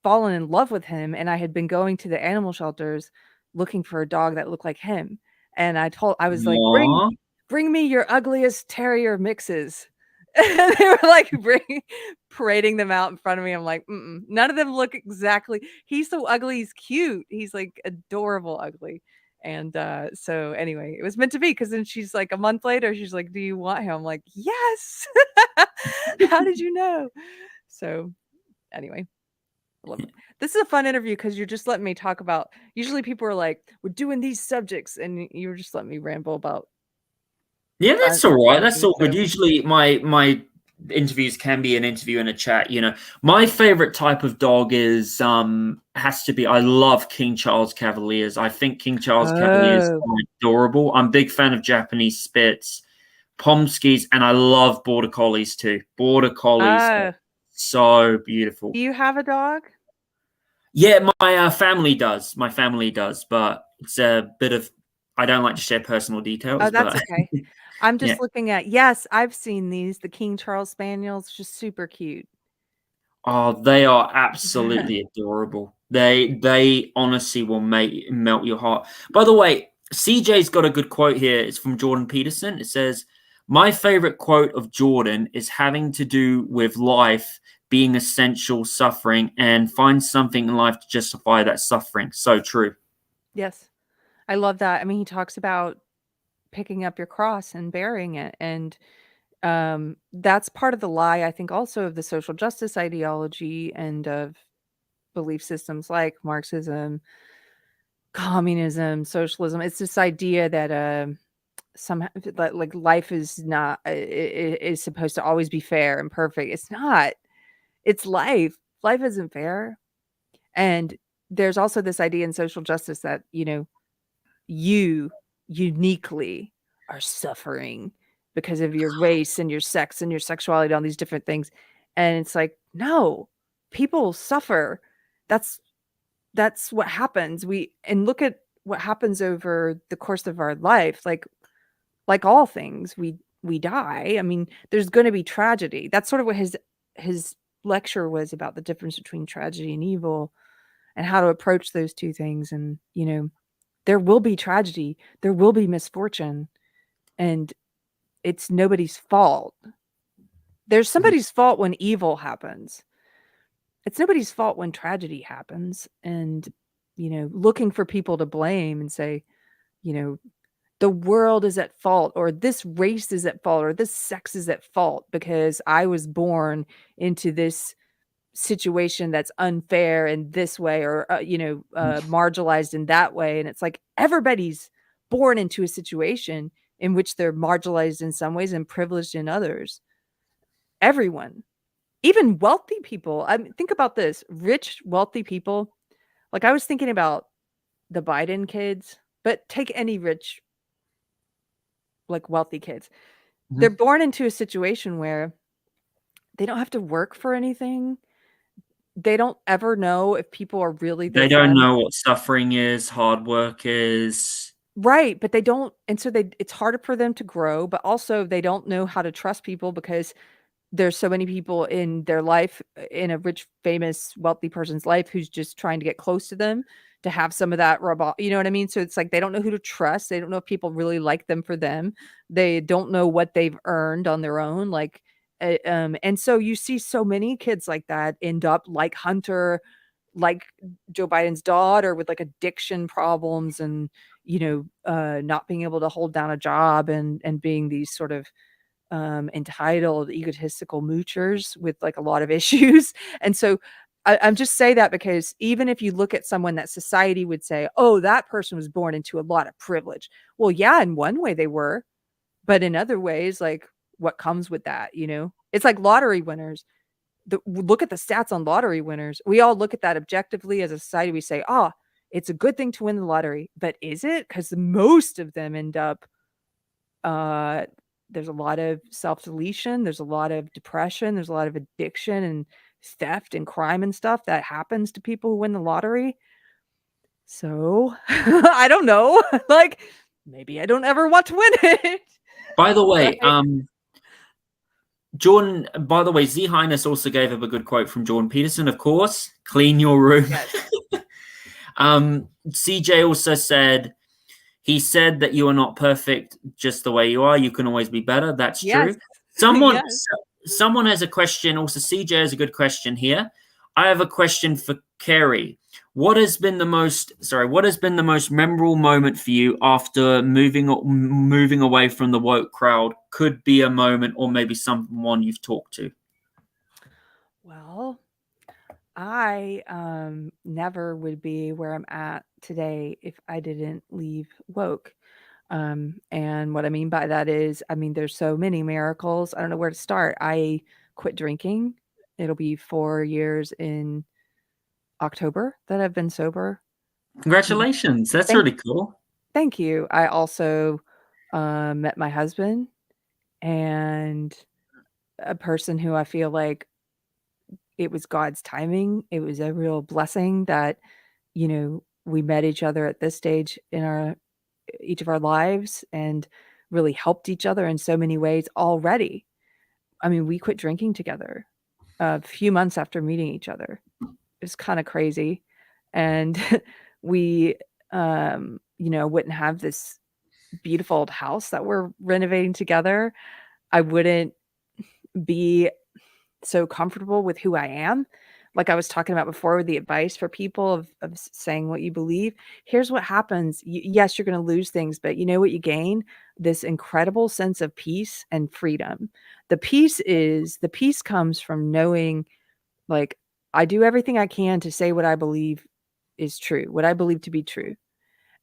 Speaker 2: fallen in love with him, and I had been going to the animal shelters looking for a dog that looked like him. And I was like,
Speaker 1: Aw.
Speaker 2: bring me your ugliest terrier mixes." And they were like parading them out in front of me. I'm like, mm-mm, none of them look exactly. He's so ugly. He's cute. He's like adorable ugly. And so anyway, it was meant to be because then she's like a month later, she's like, "Do you want him?" I'm like, "Yes." How did you know? So anyway, I love it. This is a fun interview because you're just letting me talk about. Usually people are like, "We're doing these subjects," and you're just letting me ramble about
Speaker 1: Yeah, that's all right.
Speaker 2: fun
Speaker 1: That's
Speaker 2: things.
Speaker 1: all good.
Speaker 2: So
Speaker 1: Usually, my interviews can be an interview and a chat. My favorite type of dog is has to be. I love King Charles Cavaliers. I think King Charles Cavaliers
Speaker 2: oh,
Speaker 1: are adorable. I'm a big fan of Japanese Spits, Pomskis, and I love Border Collies too. Border Collies are
Speaker 2: uh,
Speaker 1: so beautiful.
Speaker 2: do you have a dog?
Speaker 1: Yeah, my family does. My family does, but it's a bit of. I don't like to share personal
Speaker 2: Oh,
Speaker 1: details,
Speaker 2: that's
Speaker 1: but
Speaker 2: okay. I'm
Speaker 1: yeah.
Speaker 2: just looking at. Yes, I've seen these. The King Charles Spaniels, just super cute.
Speaker 1: Oh, they are absolutely adorable. They honestly will make melt your heart. By the way, CJ's got a good quote here. It's from Jordan Peterson. It says, "My favorite quote of Jordan is having to do with life being essential, suffering, and find something in life to justify that suffering." So true.
Speaker 2: Yes, I love that. I mean, he talks about picking up your cross and bearing it, and that's part of the lie, I think, also of the social justice ideology and of belief systems like Marxism, communism, socialism. It's this idea that somehow that like life is not is supposed to always be fair and perfect. It's not. It's life. Life isn't fair. And there's also this idea in social justice that, you uniquely are suffering because of your race and your sex and your sexuality, all these different things. And it's like, no, people suffer. That's what happens. And look at what happens over the course of our life. Like all things, we die. I mean, there's going to be tragedy. That's sort of what his lecture was about, the difference between tragedy and evil and how to approach those two things. And, there will be tragedy, there will be misfortune, and it's nobody's fault. There's somebody's fault when evil happens. It's nobody's fault when tragedy happens. And, looking for people to blame and say, you know, the world is at fault, or this race is at fault, or this sex is at fault because I was born into this situation that's unfair in this way, or marginalized in that way. And it's like everybody's born into a situation in which they're marginalized in some ways and privileged in others. Everyone, even wealthy people. I mean, think about this: rich, wealthy people. Like, I was thinking about the Biden kids, but take any rich, like, wealthy kids. They're born into a situation where they don't have to work for anything. They don't ever know if people are really their
Speaker 1: They don't
Speaker 2: friends.
Speaker 1: know what suffering is, hard work is.
Speaker 2: Right, but they don't, and so it's harder for them to grow, but also they don't know how to trust people because there's so many people in their life, in a rich, famous, wealthy person's life, who's just trying to get close to them to have some of that robot, you know what I mean? So it's like they don't know who to trust. They don't know if people really like them for them. They don't know what they've earned on their own. Like, and so you see so many kids like that end up like Hunter, like Joe Biden's daughter, with like addiction problems and, not being able to hold down a job, and being these sort of entitled, egotistical moochers with like a lot of issues. And so I'm just say that because even if you look at someone that society would say, oh, that person was born into a lot of privilege. Well, yeah, in one way they were, but in other ways, like, what comes with that, It's like lottery winners. Look at the stats on lottery winners. We all look at that objectively as a society. We say, oh, it's a good thing to win the lottery. But is it? Because most of them end up, there's a lot of self-deletion, there's a lot of depression, there's a lot of addiction and theft and crime and stuff that happens to people who win the lottery. So I don't know. Like, maybe I don't ever want to win it.
Speaker 1: By the way,
Speaker 2: But
Speaker 1: Jordan, by the way, Z Highness also gave up a good quote from Jordan Peterson, of course. Clean your room.
Speaker 2: yes.
Speaker 1: CJ also said, he said that you are not perfect just the way you are. You can always be better. That's
Speaker 2: Yes.
Speaker 1: true. Someone
Speaker 2: Yes.
Speaker 1: someone has a question. Also, CJ has a good question here. I have a question for Keri. What has been the most memorable moment for you after moving away from the woke crowd? Could be a moment or maybe someone you've talked to.
Speaker 2: Well, I never would be where I'm at today if I didn't leave woke. And what I mean by that is, I mean, there's so many miracles. I don't know where to start. I quit drinking. It'll be 4 years in October that I've been sober.
Speaker 1: Congratulations. That's
Speaker 2: Thank,
Speaker 1: really cool.
Speaker 2: thank you. I also met my husband, and a person who I feel like it was God's timing. It was a real blessing that, we met each other at this stage in each of our lives, and really helped each other in so many ways already. I mean, we quit drinking together a few months after meeting each other. It's kind of crazy. And we, wouldn't have this beautiful old house that we're renovating together. I wouldn't be so comfortable with who I am. Like I was talking about before, with the advice for people of saying what you believe. Here's what happens. Yes, you're going to lose things, but you know what you gain? This incredible sense of peace and freedom. The peace comes from knowing, like, I do everything I can to say what I believe is true, what I believe to be true.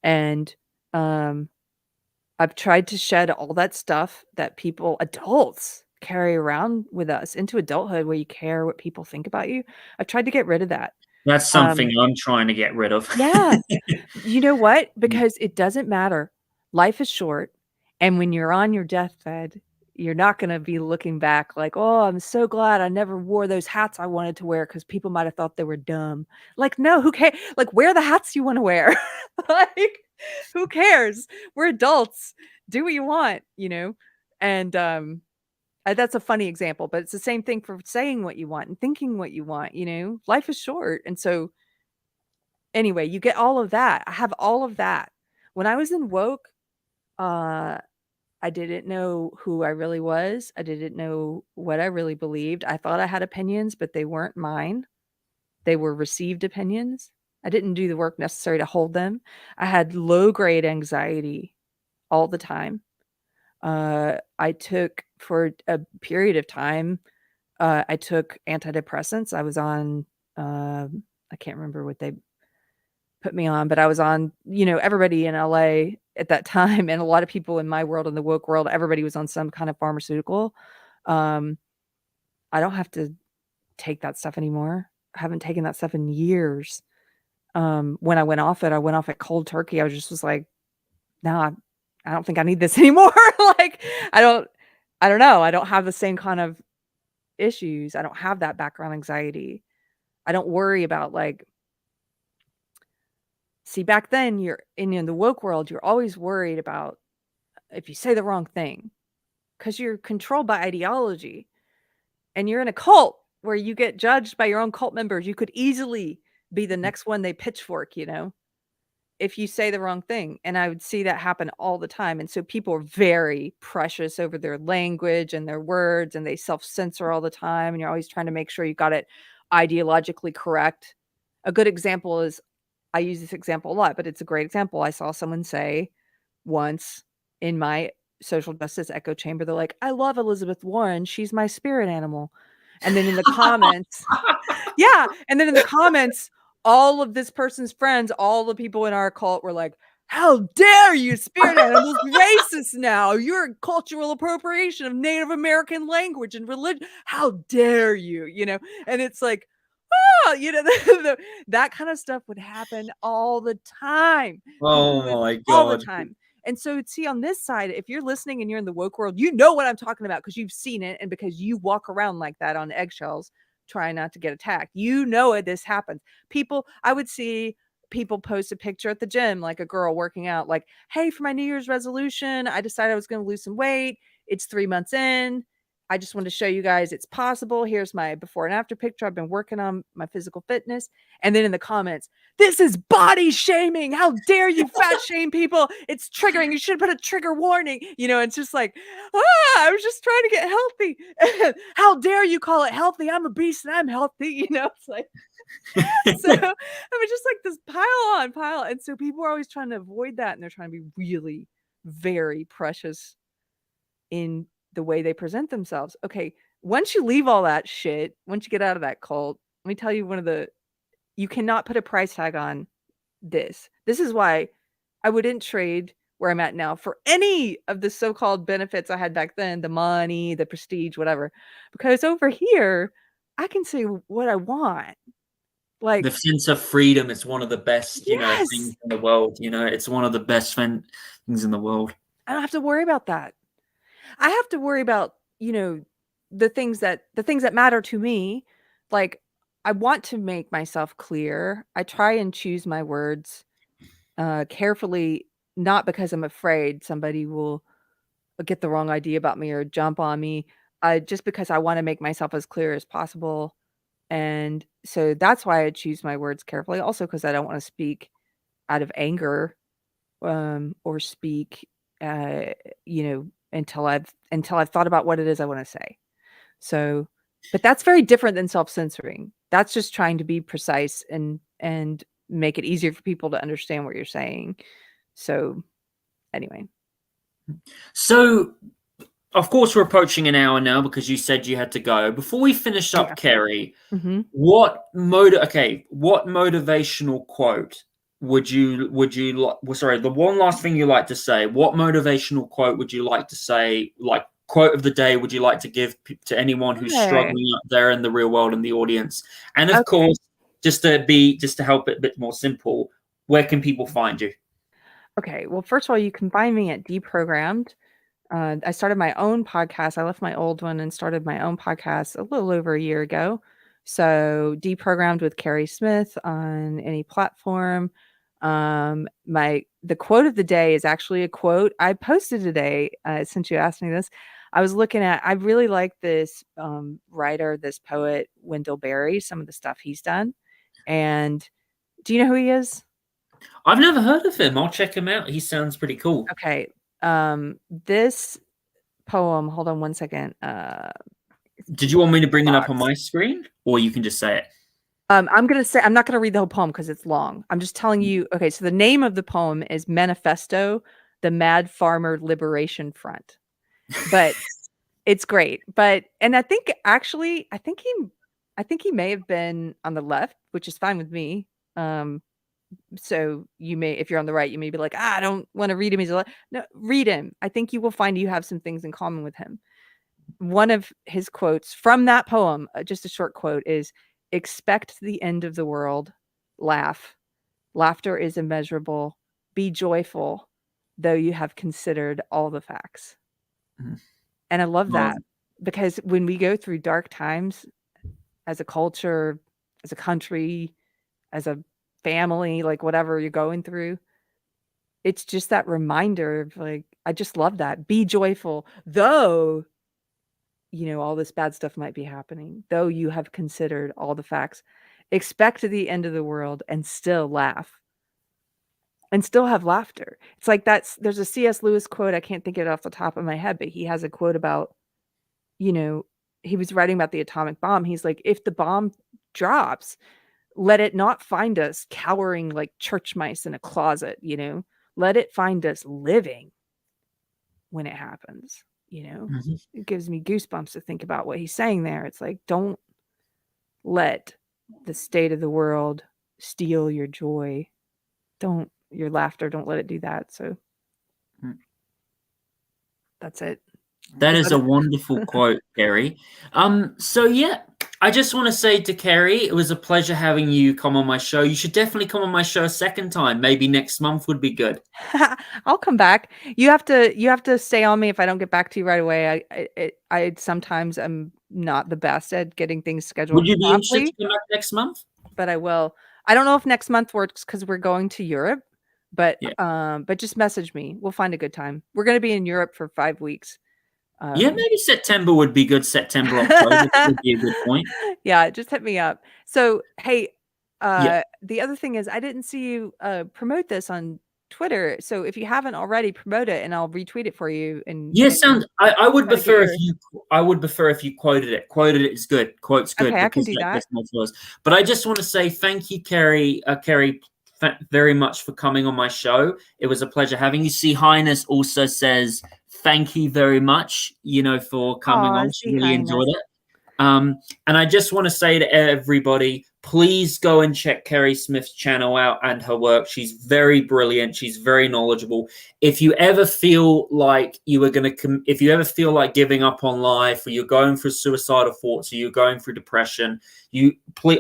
Speaker 2: And I've tried to shed all that stuff that people, adults, carry around with us into adulthood, where you care what people think about you. I've tried to get rid of that.
Speaker 1: That's something I'm trying to get rid of.
Speaker 2: Yeah. You know what? Because it doesn't matter. Life is short. And when you're on your deathbed, you're not going to be looking back like, oh, I'm so glad I never wore those hats I wanted to wear because people might have thought they were dumb. Like, no, who cares? Like, wear the hats you want to wear. Like, who cares? We're adults. Do what you want, And that's a funny example, but it's the same thing for saying what you want and thinking what you want. Life is short. And so, anyway, you get all of that. I have all of that. When I was in woke, uh, I didn't know who I really was. I didn't know what I really believed. I thought I had opinions, but they weren't mine. They were received opinions. I didn't do the work necessary to hold them. I had low grade anxiety all the time. I took, for a period of time, I took antidepressants. I was on, I can't remember what they put me on, but I was on, everybody in LA at that time, and a lot of people in my world, in the woke world, everybody was on some kind of pharmaceutical. Um, I don't have to take that stuff anymore. I haven't taken that stuff in years. When I went off it cold turkey. I was like, no, I don't think I need this anymore. Like, I don't know. I don't have the same kind of issues. I don't have that background anxiety. I don't worry about see, back then you're in the woke world, you're always worried about if you say the wrong thing because you're controlled by ideology, and you're in a cult where you get judged by your own cult members. You could easily be the next one they pitchfork, if you say the wrong thing. And I would see that happen all the time. And so people are very precious over their language and their words, and they self-censor all the time. And you're always trying to make sure you got it ideologically correct. A good example is, I use this example a lot, but it's a great example. I saw someone say once in my social justice echo chamber, they're like, I love Elizabeth Warren. She's my spirit animal. And then in the comments, yeah. And then in the comments, all of this person's friends, all the people in our cult were like, how dare you, spirit animals, racist now. You're cultural appropriation of Native American language and religion. How dare you, And it's like, that kind of stuff would happen all the time.
Speaker 1: Oh my
Speaker 2: All the
Speaker 1: God.
Speaker 2: time. And so, see, on this side, if you're listening and you're in the woke world, you know what I'm talking about because you've seen it, and because you walk around like that on eggshells, trying not to get attacked. This happens. I would see people post a picture at the gym, like a girl working out, like, hey, for my New Year's resolution, I decided I was going to lose some weight. It's 3 months in. I just wanted to show you guys it's possible. Here's my before and after picture. I've been working on my physical fitness. And then in the comments, this is body shaming. How dare you fat shame people? It's triggering. You should put a trigger warning. It's just like, I was just trying to get healthy. How dare you call it healthy? I'm obese and I'm healthy. It's like, so I mean, just like this pile. And so people are always trying to avoid that. And they're trying to be really very precious in the way they present themselves. Okay, once you leave all that shit, once you get out of that cult, let me tell you you cannot put a price tag on this. This is why I wouldn't trade where I'm at now for any of the so-called benefits I had back then, the money, the prestige, whatever. Because over here, I can say what I want. Like,
Speaker 1: the sense of freedom is one of the best,
Speaker 2: yes,
Speaker 1: things in the world. It's one of the best things in the world.
Speaker 2: I don't have to worry about that. I have to worry about, the things that matter to me. Like, I want to make myself clear. I try and choose my words carefully, not because I'm afraid somebody will get the wrong idea about me or jump on me, just because I want to make myself as clear as possible. And so that's why I choose my words carefully. Also, because I don't want to speak out of anger, or speak, uh, until I've thought about what it is I want to say. So, but that's very different than self-censoring. That's just trying to be precise and make it easier for people to understand what you're saying. So, anyway.
Speaker 1: So, of course, we're approaching an hour now because you said you had to go. Before we finish up,
Speaker 2: Yeah.
Speaker 1: Keri,
Speaker 2: Mm-hmm.
Speaker 1: what motivational quote would you sorry, the one last thing you like to say, what motivational quote would you like to say, like quote of the day, would you like to give to anyone who's struggling out there in the real world, in the audience? And of course, just to help it a bit more simple, where can people find you?
Speaker 2: Okay, well, first of all, you can find me at Deprogrammed. I started my own podcast. I left my old one and started my own podcast a little over a year ago. So, Deprogrammed with Keri Smith on any platform. The quote of the day is actually a quote I posted today. Since you asked me this, I was looking at. I really like this writer, this poet, Wendell Berry. Some of the stuff he's done. And do you know who he is?
Speaker 1: I've never heard of him. I'll check him out. He sounds pretty cool.
Speaker 2: Okay. This poem, hold on one second.
Speaker 1: Did you want me to bring it up on
Speaker 2: Box.
Speaker 1: my screen, or you can just say it?
Speaker 2: I'm not gonna read the whole poem because it's long. I'm just telling you. Okay, so the name of the poem is Manifesto, the Mad Farmer Liberation Front. But it's great. And I think actually, I think he may have been on the left, which is fine with me. So you may, if you're on the right, you may be like, I don't want to read him. No, read him. I think you will find you have some things in common with him. One of his quotes from that poem, just a short quote, is expect the end of the world, laugh. Laughter is immeasurable. Be joyful, though you have considered all the facts. Mm-hmm. And I love that because when we go through dark times as a culture, as a country, as a family, like whatever you're going through, it's just that reminder of like, I just love that. Be joyful, though all this bad stuff might be happening, though you have considered all the facts. Expect the end of the world and still laugh and still have laughter. It's like there's a C.S. Lewis quote. I can't think of it off the top of my head, but he has a quote about, he was writing about the atomic bomb. He's like, if the bomb drops, let it not find us cowering like church mice in a closet, let it find us living when it happens. Mm-hmm. It gives me goosebumps to think about what he's saying there. It's like, don't let the state of the world steal your joy. Your laughter, don't let it do that. So that's it.
Speaker 1: That is a wonderful quote, Keri. So yeah, I just want to say to Keri, it was a pleasure having you come on my show. You should definitely come on my show a second time. Maybe next month would be good.
Speaker 2: I'll come back. You have to stay on me if I don't get back to you right away. I sometimes am not the best at getting things scheduled.
Speaker 1: Would you be interested to come back next month?
Speaker 2: But I will. I don't know if next month works because we're going to Europe. But but just message me. We'll find a good time. We're going to be in Europe for 5 weeks.
Speaker 1: Yeah, maybe September would be good. September, October would be a good point.
Speaker 2: Yeah, just hit me up. So, hey, the other thing is I didn't see you promote this on Twitter. So if you haven't already, promote it and I'll retweet it for you. And
Speaker 1: I would prefer if you quoted it. Quoted it is good. Quote's good.
Speaker 2: Okay, I can do that.
Speaker 1: But I just want to say thank you, Keri. Keri, very much for coming on my show. It was a pleasure having you. See, Highness also says thank you very much, for coming on. She really enjoyed it. And I just want to say to everybody, please go and check Keri Smith's channel out and her work. She's very brilliant. She's very knowledgeable. If you ever feel like if you ever feel like giving up on life, or you're going through suicidal thoughts, or you're going through depression,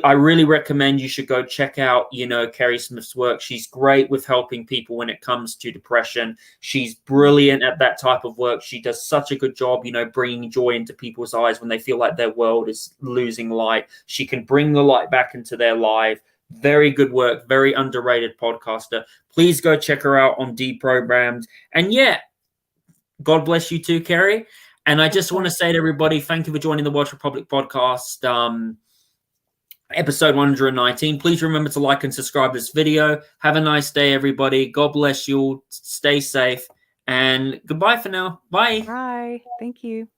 Speaker 1: I really recommend you should go check out, Keri Smith's work. She's great with helping people when it comes to depression. She's brilliant at that type of work. She does such a good job, bringing joy into people's eyes when they feel like their world is losing light. She can bring the light back into their life. Very good work. Very underrated podcaster. Please go check her out on Deprogrammed. And yeah, God bless you too, Keri. And I just want to say to everybody, thank you for joining the Welsh Republic podcast. Episode 119. Please remember to like and subscribe to this video. Have a nice day, everybody. God bless you all. Stay safe. And goodbye for now. Bye.
Speaker 2: Bye. Thank you.